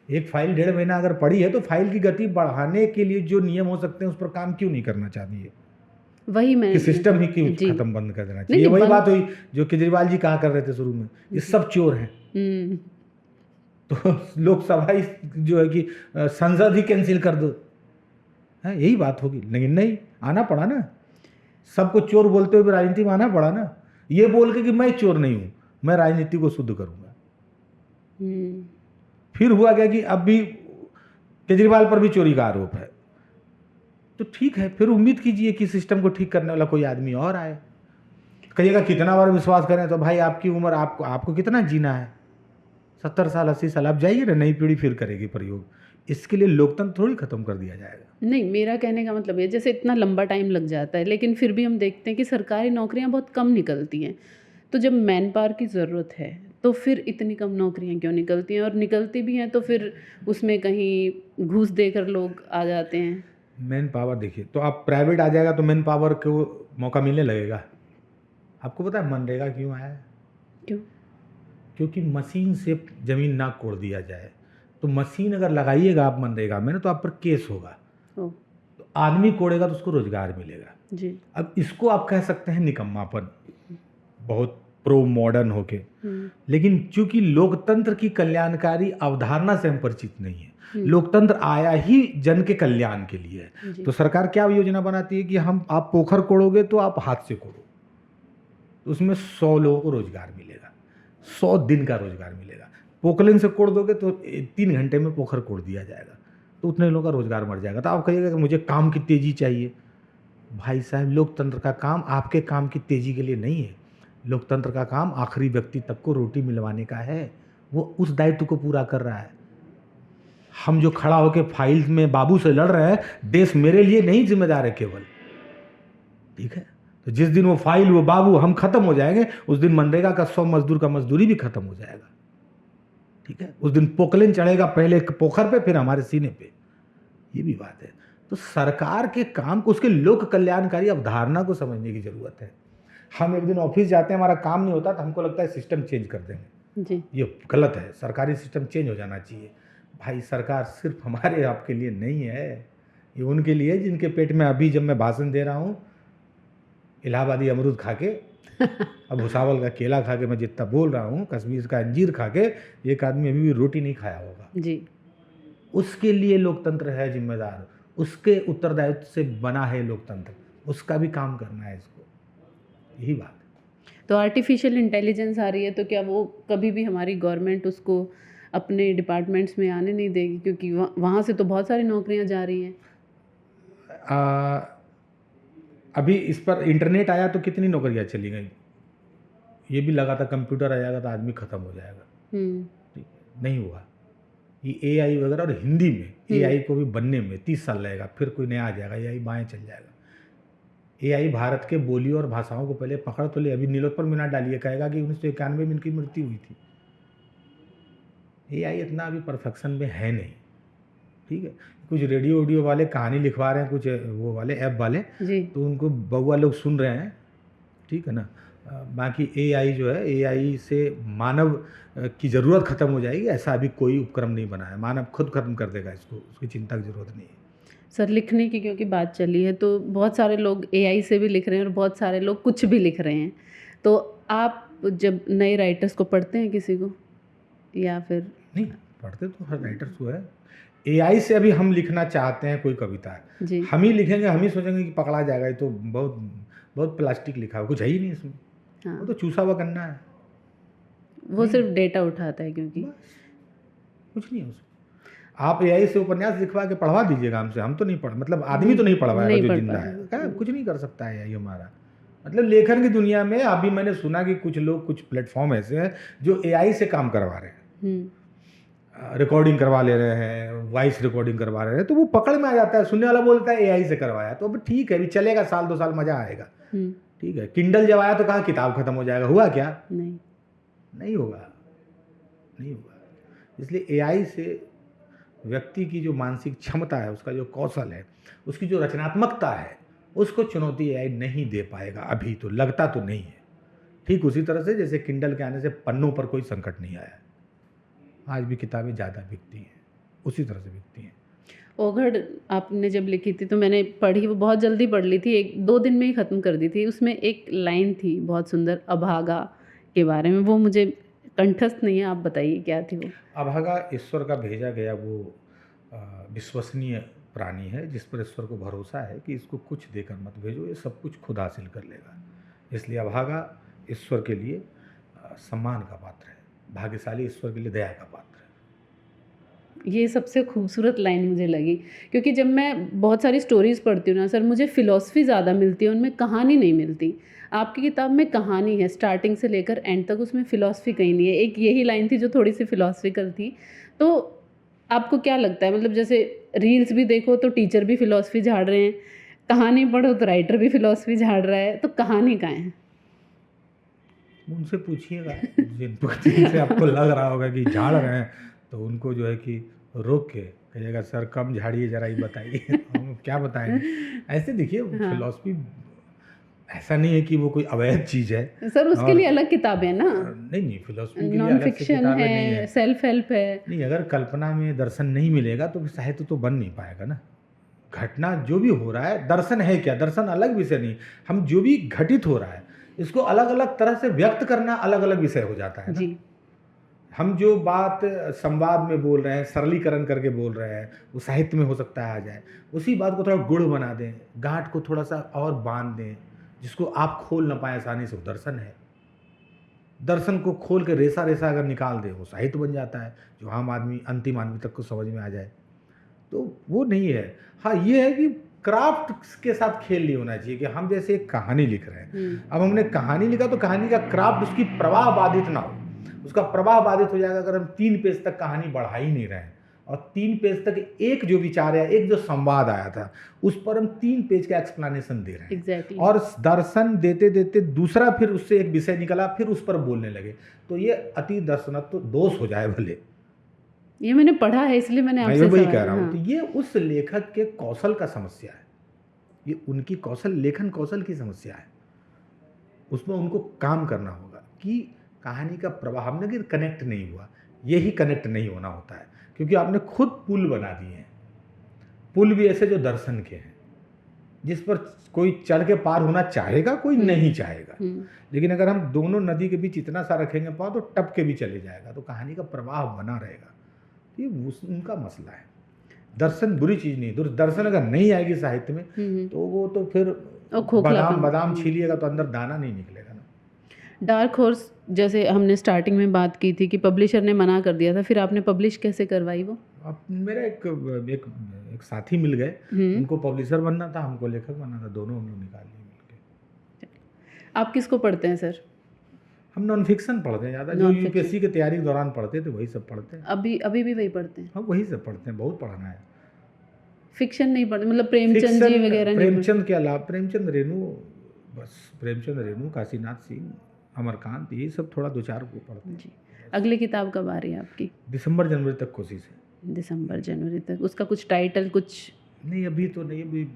एक फाइल 1.5 महीना अगर पड़ी है तो फाइल की गति बढ़ाने के लिए जो नियम हो सकते हैं उस पर काम क्यों नहीं करना चाहती है? वही मैं कि सिस्टम ही क्यों खत्म बंद कर देना चाहिए? वही बात हुई जो केजरीवाल जी कहा कर रहे थे शुरू में, ये सब चोर हैं, तो लोकसभा जो है कि संसद ही कैंसिल कर दो, है यही बात होगी। लेकिन नहीं, आना पड़ा ना, सबको चोर बोलते हुए राजनीति में आना पड़ा ना, ये बोल के कि मैं चोर नहीं हूँ, मैं राजनीति को शुद्ध करूँगा। फिर हुआ क्या कि अब भी केजरीवाल पर भी चोरी का आरोप है, तो ठीक है, फिर उम्मीद कीजिए कि सिस्टम को ठीक करने वाला कोई आदमी और आए। कहिएगा कितना बार विश्वास करें, तो भाई आपकी उम्र, आपको कितना जीना है? 70 साल 80 साल आप जाइए ना, नई पीढ़ी फिर करेगी प्रयोग। इसके लिए लोकतंत्र थोड़ी खत्म कर दिया जाएगा। नहीं, मेरा कहने का मतलब ये, जैसे इतना लंबा टाइम लग जाता है लेकिन फिर भी हम देखते हैं कि सरकारी नौकरियां बहुत कम निकलती हैं। तो जब मैन पावर की ज़रूरत है तो फिर इतनी कम नौकरियां क्यों निकलती हैं, और निकलती भी हैं तो फिर उसमें कहीं घूस देकर लोग आ जाते हैं। मैन पावर देखिए, तो आप प्राइवेट आ जाएगा तो मैन पावर को मौका मिलने लगेगा। आपको पता है मनरेगा क्यों आया है? क्यों? क्योंकि मशीन से ज़मीन ना कोड़ दिया जाए। तो मशीन अगर लगाइएगा आप मनरेगा में ना, तो आप पर केस होगा। ओ, तो आदमी कोड़ेगा तो उसको रोजगार मिलेगा। जी। अब इसको आप कह सकते हैं निकम्मापन, बहुत प्रो मॉडर्न होके। लेकिन चूंकि लोकतंत्र की कल्याणकारी अवधारणा से हम परिचित नहीं है, लोकतंत्र आया ही जन के कल्याण के लिए है। जी। तो सरकार क्या योजना बनाती है कि आप पोखर कोड़ोगे तो आप हाथ से कोड़ो, तो उसमें 100 लोगों को रोजगार मिलेगा, 100 दिन का रोजगार मिलेगा। पोकलेन से कोड़ दोगे तो 3 घंटे में पोखर कोड़ दिया जाएगा, तो उतने लोगों का रोजगार मर जाएगा। तो आप कहिएगा कि मुझे काम की तेजी चाहिए। भाई साहब, लोकतंत्र का काम आपके काम की तेजी के लिए नहीं है। लोकतंत्र का काम आखिरी व्यक्ति तक को रोटी मिलवाने का है। वो उस दायित्व को पूरा कर रहा है। हम जो खड़ा होकर फाइल में बाबू से लड़ रहे हैं, देश मेरे लिए नहीं जिम्मेदार है केवल, ठीक है। तो जिस दिन वो फाइल, वो बाबू हम खत्म हो जाएंगे, उस दिन मनरेगा का 100 मजदूर का मजदूरी भी खत्म हो जाएगा, ठीक है। उस दिन पोकलेन चढ़ेगा पहले पोखर पे, फिर हमारे सीने पे। ये भी बात है। तो सरकार के काम को, उसके लोक कल्याणकारी अवधारणा को समझने की जरूरत है। हम एक दिन ऑफिस जाते हैं, हमारा काम नहीं होता, तो हमको लगता है सिस्टम चेंज कर देंगे जी। ये गलत है। सरकारी सिस्टम चेंज हो जाना चाहिए। भाई, सरकार सिर्फ हमारे आपके लिए नहीं है, ये उनके लिए जिनके पेट में अभी जब मैं भाषण दे रहा हूँ, इलाहाबादी अमरूद खा के अब भुसावल का केला खा के मैं जितना बोल रहा हूँ, कश्मीर का अंजीर खा के एक आदमी अभी भी रोटी नहीं खाया होगा जी। उसके लिए लोकतंत्र है जिम्मेदार, उसके उत्तरदायित्व से बना है लोकतंत्र, उसका भी काम करना है इसको। यही बात है। तो आर्टिफिशियल इंटेलिजेंस आ रही है, तो क्या वो कभी भी हमारी गवर्नमेंट उसको अपने डिपार्टमेंट्स में आने नहीं देगी, क्योंकि वहाँ से तो बहुत सारी नौकरियाँ जा रही हैं। अभी इस पर इंटरनेट आया तो कितनी नौकरियां चली गई। ये भी लगा था कंप्यूटर आ जाएगा तो आदमी खत्म हो जाएगा, ठीक है, नहीं हुआ। ये एआई वगैरह, और हिंदी में एआई को भी बनने में 30 साल लगेगा, फिर कोई नया आ जाएगा, एआई बाएं चल जाएगा। एआई भारत के बोलियों और भाषाओं को पहले पकड़ तो ले। अभी नीलोत्पल मीना डालिए, कहेगा कि 1991 में इनकी मृत्यु हुई थी। एआई इतना अभी परफेक्शन में है नहीं, ठीक है। कुछ रेडियो ऑडियो वाले कहानी लिखवा रहे हैं, कुछ वो वाले ऐप वाले जी। तो उनको बउआ लोग सुन रहे हैं, ठीक है ना। बाकी एआई जो है, एआई से मानव की ज़रूरत ख़त्म हो जाएगी, ऐसा अभी कोई उपक्रम नहीं बना है। मानव खुद ख़त्म कर देगा इसको, उसकी चिंता की ज़रूरत नहीं है। सर, लिखने की क्योंकि बात चली है, तो बहुत सारे लोग एआई से भी लिख रहे हैं और बहुत सारे लोग कुछ भी लिख रहे हैं। तो आप जब नए राइटर्स को पढ़ते हैं किसी को, या फिर? नहीं, पढ़ते तो हर राइटर्स को है। एआई से अभी हम लिखना चाहते हैं कोई कविता, जी। हम ही लिखेंगे, हम ही सोचेंगे कि पकड़ा जाएगा, ये तो बहुत बहुत प्लास्टिक लिखा है, कुछ है ही नहीं इसमें। हाँ, वो तो चूसा हुआ गन्ना है, वो सिर्फ डेटा उठाता है क्योंकि। बस कुछ नहीं है उसमें। आप एआई से उपन्यास लिखवा के पढ़वा दीजिएगा हमसे, हम तो नहीं पढ़, मतलब आदमी तो नहीं पढ़वाएगा नहीं जो पढ़ जिंदा है, पाएगा। क्या कुछ नहीं कर सकता है एआई हमारा। मतलब लेखन की दुनिया में अभी मैंने सुना कि कुछ लोग, कुछ प्लेटफॉर्म ऐसे हैं जो एआई से काम करवा रहे हैं, रिकॉर्डिंग करवा ले रहे हैं, वॉइस रिकॉर्डिंग करवा रहे हैं, तो वो पकड़ में आ जाता है। सुनने वाला बोलता है एआई से करवाया, तो अब ठीक है, अभी चलेगा, 1-2 साल मज़ा आएगा, ठीक है। किंडल जब आया तो कहा किताब खत्म हो जाएगा, हुआ क्या? नहीं होगा, नहीं होगा। इसलिए एआई से व्यक्ति की जो मानसिक क्षमता है, उसका जो कौशल है, उसकी जो रचनात्मकता है, उसको चुनौती एआई नहीं दे पाएगा। अभी तो लगता तो नहीं है। ठीक उसी तरह से जैसे किंडल के आने से पन्नों पर कोई संकट नहीं आया, आज भी किताबें ज़्यादा बिकती हैं, उसी तरह से बिकती हैं। ओघड़ आपने जब लिखी थी तो मैंने पढ़ी, वो बहुत जल्दी पढ़ ली थी, 1-2 दिन में ही ख़त्म कर दी थी। उसमें एक लाइन थी बहुत सुंदर, अभागा के बारे में, वो मुझे कंठस्थ नहीं है, आप बताइए क्या थी वो? अभागा ईश्वर का भेजा गया वो विश्वसनीय प्राणी है, जिस पर ईश्वर को भरोसा है कि इसको कुछ देकर मत भेजो, ये सब कुछ खुद हासिल कर लेगा। इसलिए अभागा ईश्वर के लिए सम्मान का पात्र है, भाग्यशाली ईश्वर के लिए दया का पात्र है। ये सबसे खूबसूरत लाइन मुझे लगी, क्योंकि जब मैं बहुत सारी स्टोरीज़ पढ़ती हूँ ना सर, मुझे फ़िलॉसफी ज़्यादा मिलती है, उनमें कहानी नहीं मिलती। आपकी किताब में कहानी है स्टार्टिंग से लेकर एंड तक, उसमें फ़िलॉसफी कहीं नहीं है। एक यही लाइन थी जो थोड़ी सी फ़िलॉसफिकल थी। तो आपको क्या लगता है, मतलब जैसे रील्स भी देखो तो टीचर भी फ़िलॉसफी झाड़ रहे हैं, कहानी पढ़ो तो राइटर भी फ़िलॉसफी झाड़ रहा है, तो कहानी कहाँ है? उनसे पूछिएगा जिनसे आपको लग रहा होगा कि झाड़ रहे हैं, तो उनको जो है कि रोक के कहिएगा सर कम झाड़िए जरा, ये बताइए हम क्या बताएंगे। ऐसे देखिए हाँ। फिलॉसफी ऐसा नहीं है कि वो कोई अवैध चीज़ है। सर उसके और लिए अलग किताबें ना, नहीं फिलॉसफी के लिए नॉन अलग से फिक्शन किताबें नहीं है, है। सेल्फ हेल्प है। नहीं, अगर कल्पना में दर्शन नहीं मिलेगा तो फिर साहित्य तो बन नहीं पाएगा ना। घटना जो भी हो रहा है, दर्शन है क्या, दर्शन अलग विषय नहीं। हम जो भी घटित हो रहा है इसको अलग अलग तरह से व्यक्त करना अलग अलग विषय हो जाता है ना। जी। हम जो बात संवाद में बोल रहे हैं, सरलीकरण करके बोल रहे हैं, वो साहित्य में हो सकता है आ जाए। उसी बात को थोड़ा गुड़ बना दें, गांठ को थोड़ा सा और बांध दें, जिसको आप खोल ना पाए आसानी से, वो दर्शन है। दर्शन को खोल के रेसा रेसा अगर निकाल दे वो साहित्य बन जाता है, जो आम आदमी अंतिम आदमी तक को समझ में आ जाए। तो वो नहीं है। हाँ, ये है कि क्राफ्ट के साथ खेल नहीं होना चाहिए कि हम जैसे एक कहानी लिख रहे हैं, अब हमने कहानी लिखा तो कहानी का क्राफ्ट उसकी प्रवाह बाधित ना हो। उसका प्रवाह बाधित हो जाएगा अगर हम 3 पेज तक कहानी बढ़ा ही नहीं रहे हैं, और 3 पेज तक एक जो विचार है, एक जो संवाद आया था, उस पर हम 3 पेज का एक्सप्लेनेशन दे रहे हैं। Exactly. और दर्शन देते देते दूसरा फिर उससे एक विषय निकला, फिर उस पर बोलने लगे, तो ये अति दर्शनत्व दोष हो जाए भले। ये मैंने पढ़ा है इसलिए मैंने मैं आपसे वही सवाल कह रहा हूँ। हाँ। तो ये उस लेखक के कौशल का समस्या है, ये उनकी कौशल, लेखन कौशल की समस्या है। उसमें उनको काम करना होगा कि कहानी का प्रवाह, हमने कि कनेक्ट नहीं हुआ, यही कनेक्ट नहीं होना होता है, क्योंकि आपने खुद पुल बना दिए हैं। पुल भी ऐसे जो दर्शन के हैं, जिस पर कोई चढ़ के पार होना चाहेगा, कोई नहीं चाहेगा। लेकिन अगर हम दोनों नदी के बीच इतना सा रखेंगे पाँव तो टप के भी चले जाएगा, तो कहानी का प्रवाह बना रहेगा। ये उनका मसला है। दर्शन बुरी चीज़ नहीं, दर्शन अगर नहीं आएगी साहित्य में तो वो तो फिर बादाम छीलिएगा तो अंदर दाना नहीं निकलेगा ना। डार्क हॉर्स जैसे हमने स्टार्टिंग में बात की थी कि पब्लिशर ने मना कर दिया था, फिर आपने पब्लिश कैसे करवाई वो? अब मेरा एक साथी मिल गए, उनको पब्लिशर बनना था, हमको लेखक बनना था, दोनों हम लोग निकाल लिए मिलके। आप किसको पढ़ते हैं सर? हम नॉन फिक्शन पढ़ते हैं ज़्यादा, जो यूपीएससी की तैयारी के दौरान पढ़ते थे वही सब पढ़ते हैं। अभी भी वही पढ़ते हैं? हाँ, वही सब पढ़ते हैं, बहुत पढ़ना है। फिक्शन नहीं पढ़ते, मतलब प्रेमचंद जी वगैरह? प्रेमचंद के अलावा प्रेमचंद रेणु, बस प्रेमचंद रेणु, काशीनाथ सिंह, अमरकांत, ये सब थोड़ा 2-4 को पढ़ते हैं। जी। अगली किताब कब आ रही है आपकी? दिसंबर जनवरी तक कोशिश है। दिसंबर जनवरी तक। उसका कुछ टाइटल कुछ नहीं, अभी तो नहीं, अभी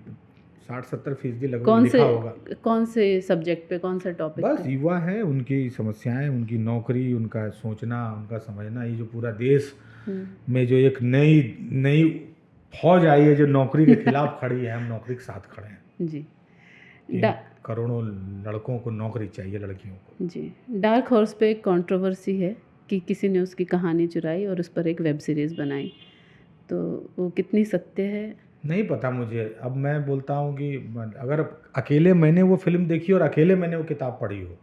60-70% लगभग लिखा होगा। कौन से सब्जेक्ट पे, कौन सा टॉपिक? बस युवा हैं, उनकी समस्याएं, उनकी नौकरी, उनका सोचना, उनका समझना, ये जो पूरा देश में जो एक नई फौज आई है जो नौकरी के खिलाफ खड़ी है, हम नौकरी के साथ खड़े हैं जी। करोड़ों लड़कों को नौकरी चाहिए, लड़कियों को। जी। डार्क हॉर्स पे एक कंट्रोवर्सी है कि किसी ने उसकी कहानी चुराई और उस पर एक वेब सीरीज़ बनाई, तो वो कितनी सत्य है? नहीं पता मुझे। अब मैं बोलता हूँ कि अगर अकेले मैंने वो फिल्म देखी और अकेले मैंने वो किताब पढ़ी हो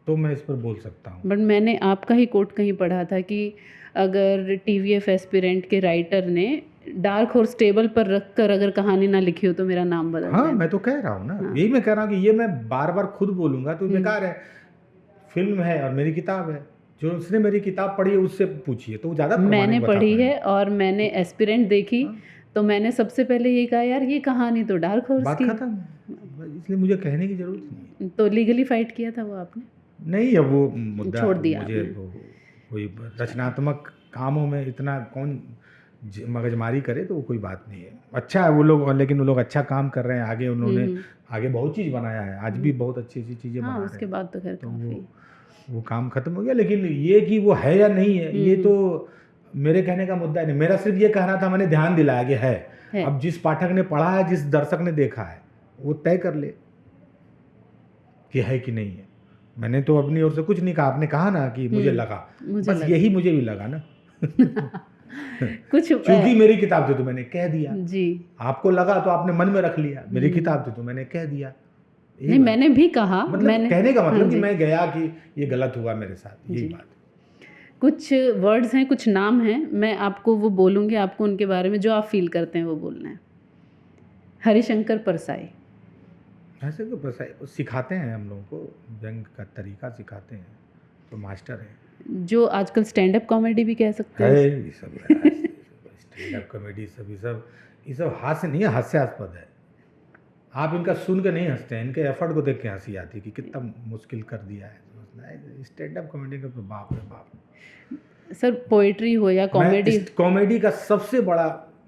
तो मैं इस पर बोल सकता हूँ। बट मैंने आपका ही कोट कहीं पढ़ा था कि अगर TVF एस्पिरेंट के राइटर ने डार्क हॉर्स टेबल पर रखकर अगर कहानी ना लिखी हो तो मेरा नाम बदल हाँ, मैं तो कह रहा हूँ ना, यही मैं कह रहा हूँ कि ये मैं बार बार खुद बोलूँगा तो बेकार है। फिल्म है और मेरी किताब है, जो उसने मेरी किताब पढ़ी है उससे पूछिए तो ज़्यादा मैंने पढ़ी है और मैंने एस्पिरेंट देखी। तो मैंने सबसे पहले ये कहा यार ये कहानी तो डार्क हॉर्स की, बात खत्म, इसलिए मुझे कहने की जरूरत नहीं। तो लीगली फाइट किया था वो आपने? नहीं, अब वो मुद्दा छोड़ दिया मुझे कोई रचनात्मक कामों में इतना कौन मगजमारी करे, तो वो कोई बात नहीं है। अच्छा है वो लोग, लेकिन वो लोग अच्छा काम कर रहे हैं, आगे उन्होंने आगे बहुत चीज़ बनाया है, आज भी बहुत अच्छी अच्छी चीज़ें बना रहे हैं। उसके बाद तो खैर तो वो काम खत्म हो गया। लेकिन ये कि वो है या नहीं है, ये तो मेरे कहने का मुद्दा नहीं। मेरा सिर्फ ये कहना था, मैंने ध्यान दिलाया कि है। अब जिस पाठक ने पढ़ा है, जिस दर्शक ने देखा है, वो तय कर ले कि है कि नहीं है। मैंने तो अपनी ओर से कुछ नहीं कहा, आपने कहा ना कि मुझे लगा, बस यही मुझे भी लगा ना कुछ क्योंकि मेरी किताब थी तो मैंने कह दिया जी। आपको लगा तो आपने मन में रख लिया, मेरी किताब थी तो मैंने कह दिया। नहीं, मैंने भी कहा, मतलब कहने का मतलब कि मैं गया कि ये गलत हुआ मेरे साथ, यही बात। कुछ वर्ड्स हैं, कुछ नाम हैं, मैं आपको वो बोलूँगी, आपको उनके बारे में जो आप फील करते हैं वो बोलना है। हरिशंकर परसाई। ऐसे तो बस सिखाते हैं हम लोगों को, व्यंग का तरीका सिखाते हैं, तो मास्टर है। जो आजकल स्टैंड अप कॉमेडी भी कह सकते हैं। ये सब स्टैंड अप कॉमेडी ये सब हास्य नहीं है, हास्यास्पद है। आप इनका सुन के नहीं हंसते हैं, इनके एफर्ट को देख के हंसी आती है कि कितना मुश्किल कर दिया है समझना है। स्टैंड अप कॉमेडी का तो बाप रे बाप। सर पोएट्री हो या कॉमेडी, कॉमेडी का सबसे बड़ा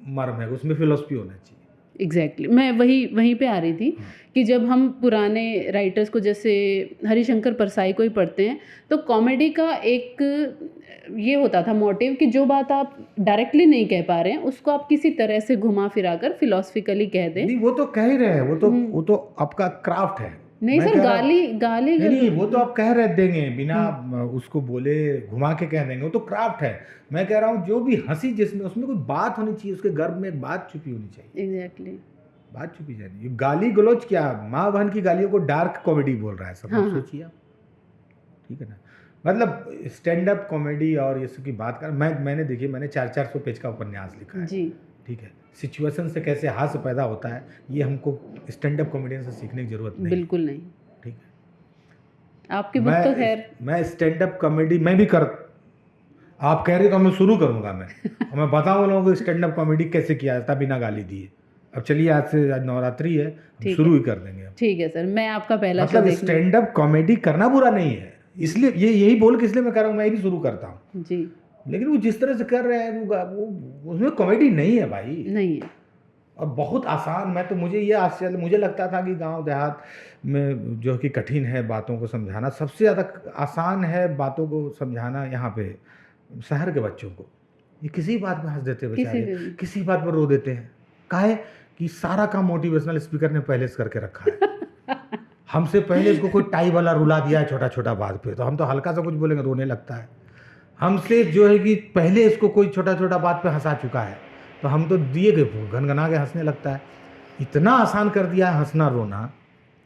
मर्म है उसमें फिलोसफी होना चाहिए। एग्जैक्टली मैं वहीं पे आ रही थी कि जब हम पुराने राइटर्स को जैसे हरिशंकर परसाई को ही पढ़ते हैं तो कॉमेडी का एक ये होता था मोटिव कि जो बात आप डायरेक्टली नहीं कह पा रहे हैं उसको आप किसी तरह से घुमा फिरा कर फिलोसफिकली कह दें। नहीं वो तो कह ही रहे हैं, वो तो आपका क्राफ्ट है। नहीं सर, गाली नहीं वो तो आप कह रहे देंगे बिना उसको बोले घुमा के कह देंगे, वो तो क्राफ्ट है। मैं कह रहा हूँ जो भी हंसी जिसमें उसमें कोई बात होनी चाहिए, उसके गर्भ में एक बात छुपी होनी चाहिए। एग्जैक्टली बात छुपी जानी। गाली गलौज क्या, माँ बहन की गालियों को डार्क कॉमेडी बोल रहा है सब। हाँ, सोचिए आप, ठीक है ना। मतलब स्टैंड अप कॉमेडी और ये सब की बात कर, मैंने देखिए मैंने 400 पेज का उपन्यास लिखा है जी, ठीक है। सिचुएशन से कैसे हास्य पैदा होता है ये हमको स्टैंड अप कॉमेडियन से सीखने की जरूरत नहीं। बिल्कुल नहीं। ठीक है, आपकी बुक तो खैर मैं स्टैंड अप कॉमेडी मैं भी कर, आप कह रहे तो मैं शुरू करूंगा मैं और मैं बताऊंगा लोगों को स्टैंड अप कॉमेडी कैसे किया जाता बिना गाली दिए। अब चलिए आज नवरात्रि है, शुरू ही कर देंगे। ठीक है सर, मैं आपका पहला मतलब स्टैंड अप कॉमेडी करना बुरा नहीं है, इसलिए यही बोल के इसलिए मैं कर रहा हूँ, मैं भी शुरू करता हूँ जी। लेकिन वो जिस तरह से कर रहे हैं वो उसमें कॉमेडी नहीं है भाई, नहीं है। और बहुत आसान। मैं तो मुझे ये आश्चर्य, मुझे लगता था कि गांव देहात में जो कि कठिन है बातों को समझाना, सबसे ज़्यादा आसान है बातों को समझाना यहाँ पे शहर के बच्चों को। ये किसी बात में हंस देते बेचारे, किसी बात पर रो देते हैं। काहे कि सारा काम मोटिवेशनल स्पीकर ने पहले से करके रखा है। हमसे पहले इसको कोई टाई वाला रुला दिया है छोटा छोटा बात पे, तो हम तो हल्का सा कुछ बोलेंगे रोने लगता है। हमसे जो है कि पहले इसको कोई छोटा छोटा बात पे हंसा चुका है, तो हम तो दिए गए घनघना के हंसने लगता है। इतना आसान कर दिया है हंसना रोना,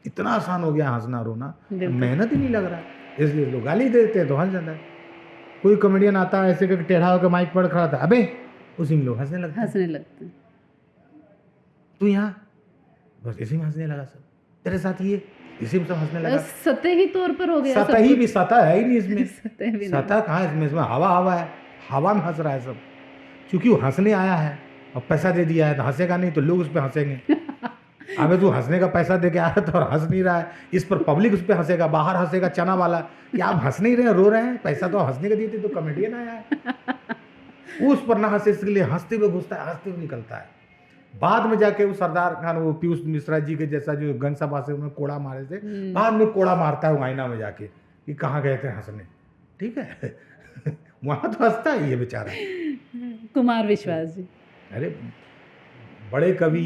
इतना आसान हो गया हंसना रोना, मेहनत ही नहीं लग रहा है, इसलिए लोग गाली देते हैं तो हंस जाता है। कोई कॉमेडियन आता है ऐसे करके टेढ़ा होकर माइक पढ़ खड़ा था, अबे उसी में लोग हंसने लगते हैं। तू यहाँ बस इसी में हंसने लगा, सब तेरे साथ ये इसी में सब हंसने लगा। सतही तौर पर हो गया। सतही भी सतह है ही नहीं इसमें। सतह कहाँ है इसमें हवा है, हवा में हंस रहा है सब, क्योंकि वो हंसने आया है और पैसा दे दिया है तो हंसेगा नहीं तो लोग उस पर हंसेंगे। अबे तू हंसने का पैसा दे के आया तो और हंस नहीं रहा है, इस पर पब्लिक उस पर हंसेगा, बाहर हंसेगा चना वाला कि आप हंस नहीं रहे हैं, रो रहे हैं, पैसा तो हंसने का दिए थे तो कॉमेडियन आया है। उस पर ना हंसे इसलिए हंसते हुए घुसता है, हंसते हुए निकलता है। बाद में जाके वो सरदार खान, वो पीयूष मिश्रा जी के जैसा जो गन सभा से उन्हें कोड़ा मारे थे, बाद में कोड़ा मारता है वो आईना में जाके कि कहाँ गए थे हंसने। ठीक है वहाँ तो हंसता ही है बेचारा कुमार विश्वास जी। अरे बड़े कवि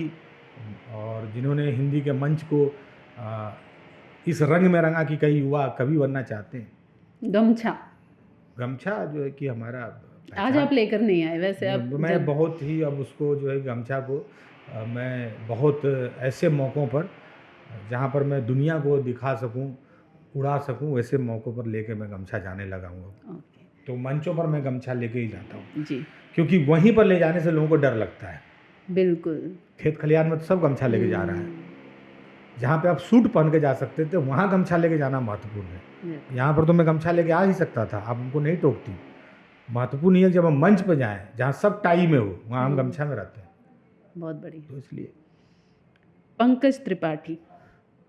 और जिन्होंने हिंदी के मंच को इस रंग में रंगा कि कई युवा कवि बनना चाहते हैं। गमछा जो है कि हमारा आज आप लेकर नहीं आए वैसे। अब मैं बहुत ही अब उसको जो है गमछा को मैं बहुत ऐसे मौक़ों पर जहाँ पर मैं दुनिया को दिखा सकूं, उड़ा सकूं, वैसे मौक़ों पर लेके मैं गमछा जाने लगा हूँ। तो मंचों पर मैं गमछा लेके ही जाता हूँ जी, क्योंकि वहीं पर ले जाने से लोगों को डर लगता है। बिल्कुल, खेत खलिहान में तो सब गमछा लेके जा रहा है, जहाँ पे आप सूट पहन के जा सकते थे वहाँ गमछा लेके जाना महत्वपूर्ण है। यहाँ पर तो मैं गमछा लेके आ ही सकता था, आप उनको नहीं टोकती। महत्वपूर्ण है जब हम मंच पर जाएं जहाँ सब टाई में हो, वहाँ हम गमछा में रहते हैं। बहुत बढ़िया। तो इसलिए पंकज त्रिपाठी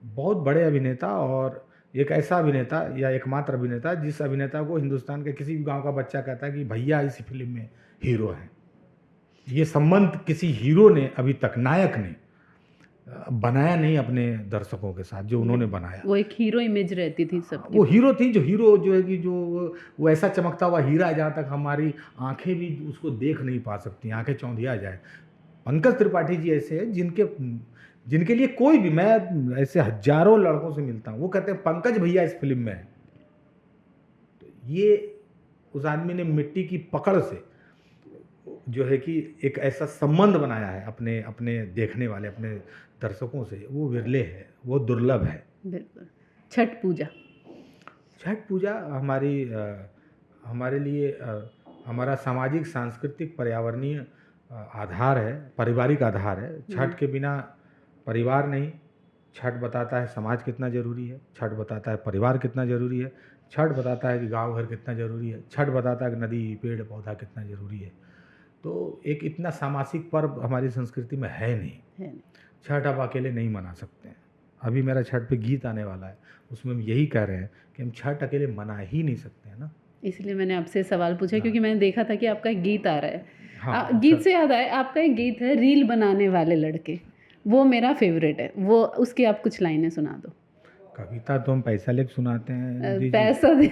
बहुत बड़े अभिनेता, और एक ऐसा अभिनेता या एकमात्र अभिनेता जिस अभिनेता को हिंदुस्तान के किसी भी गांव का बच्चा कहता है कि भैया इस फिल्म में हीरो हैं। ये संबंध किसी हीरो ने अभी तक, नायक ने बनाया नहीं अपने दर्शकों के साथ, जो उन्होंने बनाया। वो एक हीरो इमेज रहती थी सब, वो हीरो थी, जो हीरो जो है कि जो वो ऐसा चमकता हुआ हीरा है जहाँ तक हमारी आंखें भी उसको देख नहीं पा सकती, आंखें चौंधिया जाए। पंकज त्रिपाठी जी ऐसे हैं जिनके लिए कोई भी, मैं ऐसे हजारों लड़कों से मिलता हूँ, वो कहते हैं पंकज भैया इस फिल्म में है। तो ये उस आदमी ने मिट्टी की पकड़ से जो है कि एक ऐसा संबंध बनाया है अपने अपने देखने वाले, अपने दर्शकों से, वो विरले है, वो दुर्लभ है। बिल्कुल। छठ पूजा हमारी हमारे लिए हमारा सामाजिक सांस्कृतिक पर्यावरणीय आधार है, पारिवारिक आधार है। छठ के बिना परिवार नहीं। छठ बताता है समाज कितना ज़रूरी है, छठ बताता है परिवार कितना ज़रूरी है, छठ बताता है कि गांव घर कितना ज़रूरी है, छठ बताता है कि नदी पेड़ पौधा कितना ज़रूरी है। तो एक इतना सामासिक पर्व हमारी संस्कृति में है नहीं। छठ आप अकेले नहीं मना सकते हैं। अभी मेरा छठ पे गीत आने वाला है, उसमें हम यही कह रहे हैं कि हम छठ अकेले मना ही नहीं सकते हैं ना। इसलिए मैंने आपसे सवाल पूछा, क्योंकि मैंने देखा था कि आपका एक गीत आ रहा है। हाँ, गीत से याद आया, आपका एक गीत है रील बनाने वाले लड़के, वो मेरा फेवरेट है। वो उसकी आप कुछ लाइनें सुना दो। कविता तो हम पैसा लेके सुनाते हैं जी। पैसा दे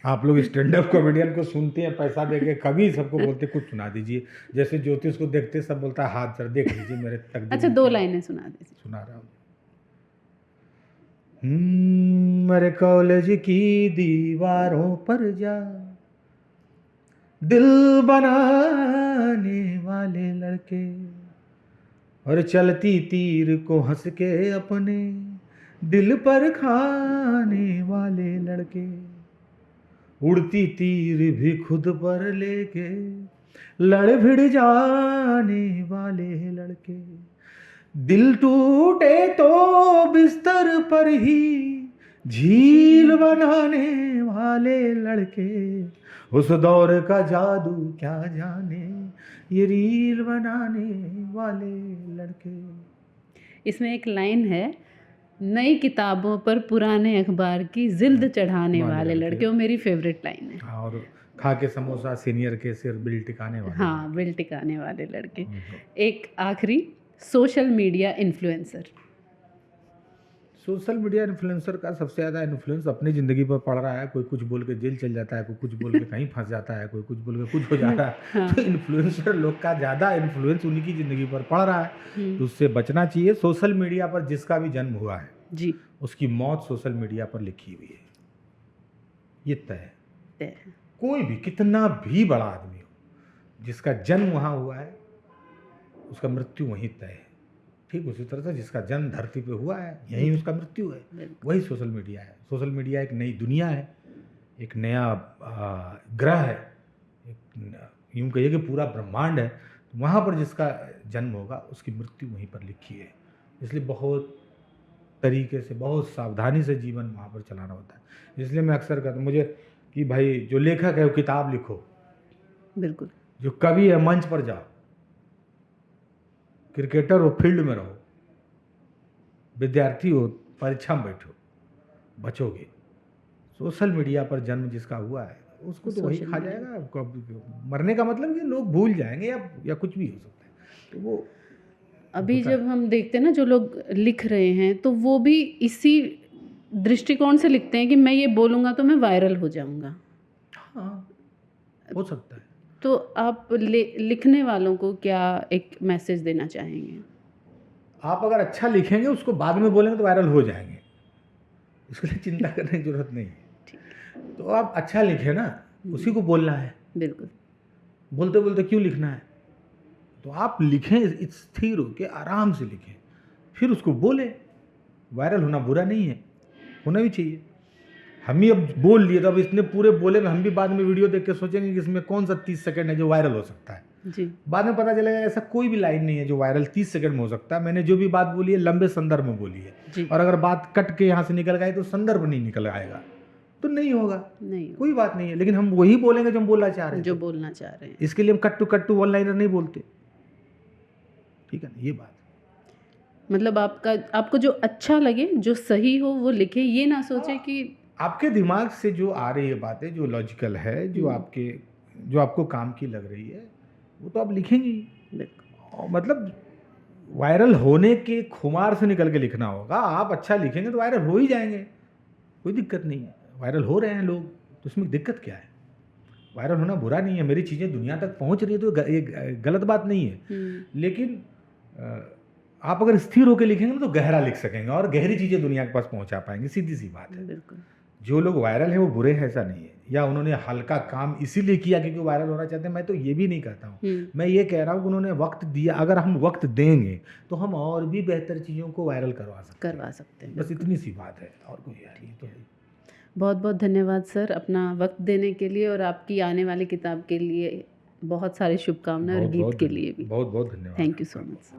आप लोग स्टैंड अप कॉमेडियन को सुनते हैं पैसा दे के, कभी सबको बोलते कुछ सुना दीजिए। जैसे ज्योतिष को देखते सब बोलता है हाथ सर देख लीजिए मेरे तकदीर। अच्छा, 2 लाइनें सुना दीजिए। सुना रहा हूँ। मेरे कॉलेज की दीवारों पर जा, दिल बनाने वाले लड़के, और चलती तीर को हंस के अपने दिल पर खाने वाले लड़के, उड़ती तीर भी खुद पर लेके लड़ भिड़ जाने वाले लड़के, दिल टूटे तो बिस्तर पर ही झील बनाने वाले लड़के, उस दौर का जादू क्या जाने ये रील बनाने वाले लड़के। इसमें एक लाइन है, नई किताबों पर पुराने अखबार की जिल्द चढ़ाने वाले लड़के। वो मेरी फेवरेट लाइन है। और खा के समोसा सीनियर के सिर बिल टिकाने वाले। हाँ, बिल टिकाने वाले लड़के। एक आखिरी, social media influencer. Social media influencer का सबसे ज़्यादा इन्फ्लुएंस अपनी ज़िंदगी पर पड़ रहा है। कोई कुछ बोल के जेल चल जाता है, कोई कुछ बोल के कहीं फंस जाता है, कोई कुछ बोल के कुछ हो जाता है। हाँ। तो इन्फ्लुएंसर लोग का ज़्यादा इन्फ्लुएंस उन्हीं की ज़िंदगी पर पड़ रहा है, तो उससे बचना चाहिए। सोशल मीडिया पर जिसका भी जन्म हुआ है जी, उसकी मौत सोशल मीडिया पर लिखी हुई है, ये तय है। कोई भी कितना भी बड़ा आदमी हो, जिसका जन्म वहाँ हुआ है उसका मृत्यु वहीं तय है। ठीक उसी तरह से जिसका जन्म धरती पे हुआ है यहीं उसका मृत्यु है। वही सोशल मीडिया है। सोशल मीडिया एक नई दुनिया है, एक नया ग्रह है, यूँ कहिए कि पूरा ब्रह्मांड है। वहाँ पर जिसका जन्म होगा उसकी मृत्यु वहीं पर लिखी है। इसलिए बहुत तरीके से, बहुत सावधानी से जीवन वहाँ पर चलाना होता है। इसलिए मैं अक्सर कहता हूँ मुझे कि भाई जो लेखक है वो किताब लिखो, बिल्कुल। जो कवि है मंच पर जाओ, क्रिकेटर हो फील्ड में रहो, विद्यार्थी हो परीक्षा में बैठो, बचोगे। सोशल मीडिया पर जन्म जिसका हुआ है उसको तो वही खा जाएगा। मरने का मतलब कि लोग भूल जाएंगे या कुछ भी हो सकता है। तो वो अभी जब हम देखते हैं ना जो लोग लिख रहे हैं, तो वो भी इसी दृष्टिकोण से लिखते हैं कि मैं ये बोलूँगा तो मैं वायरल हो जाऊँगा। हाँ, हो सकता है। तो आप लिखने वालों को क्या एक मैसेज देना चाहेंगे? आप अगर अच्छा लिखेंगे उसको बाद में बोलेंगे तो वायरल हो जाएंगे, इसके लिए चिंता करने की जरूरत नहीं है। तो आप अच्छा लिखें ना, उसी को बोलना है। बिल्कुल। बोलते बोलते क्यों लिखना है? तो आप लिखें, स्थिर हो के आराम से लिखें, फिर उसको बोले। वायरल होना बुरा नहीं है, होना भी चाहिए। हम ही अब बोल लिए तो अब इसने पूरे बोले में हम भी बाद में वीडियो देख के सोचेंगे कि इसमें कौन सा 30 सेकंड है जो वायरल हो सकता है जी। बाद में पता चलेगा ऐसा कोई भी लाइन नहीं है जो वायरल 30 सेकंड में हो सकता है। मैंने जो भी बात बोली है लंबे संदर्भ में बोली है जी। और अगर बात कट के यहाँ से निकल गई तो संदर्भ नहीं निकल आएगा तो नहीं होगा, नहीं कोई बात नहीं है। लेकिन हम वही बोलेंगे जो हम बोलना चाह रहे हैं, जो बोलना चाह रहे हैं। इसके लिए हम कट टू वन लाइनर नहीं बोलते, ठीक है ना। ये बात मतलब आपको जो अच्छा लगे, जो सही हो वो लिखे, ये ना सोचे कि आपके दिमाग से जो आ रही है बातें, जो लॉजिकल है, जो आपको काम की लग रही है, वो तो आप लिखेंगे ही। मतलब वायरल होने के खुमार से निकल के लिखना होगा। आप अच्छा लिखेंगे तो वायरल हो ही जाएंगे, कोई दिक्कत नहीं है। वायरल हो रहे हैं लोग तो उसमें दिक्कत क्या है? वायरल होना बुरा नहीं है। मेरी चीज़ें दुनिया तक पहुंच रही है तो ये गलत बात नहीं है। लेकिन आप अगर स्थिर होकर लिखेंगे तो गहरा लिख सकेंगे और गहरी चीज़ें दुनिया के पास पहुंचा पाएंगे। सीधी सी बात है। बिल्कुल। जो लोग वायरल है वो बुरे हैं ऐसा नहीं है, या उन्होंने हल्का काम इसीलिए किया क्योंकि वायरल होना चाहते हैं, मैं तो ये भी नहीं कहता हूँ। मैं ये कह रहा हूँ कि उन्होंने वक्त दिया। अगर हम वक्त देंगे तो हम और भी बेहतर चीज़ों को वायरल करवा सकते हैं। बस इतनी सी बात है और कोई है नहीं। तो बहुत बहुत धन्यवाद सर अपना वक्त देने के लिए और आपकी आने वाली किताब के लिए बहुत सारी शुभकामनाएं और बहुत गीत बहुत के लिए भी। बहुत बहुत धन्यवाद थैंक यू सो आपका। मच।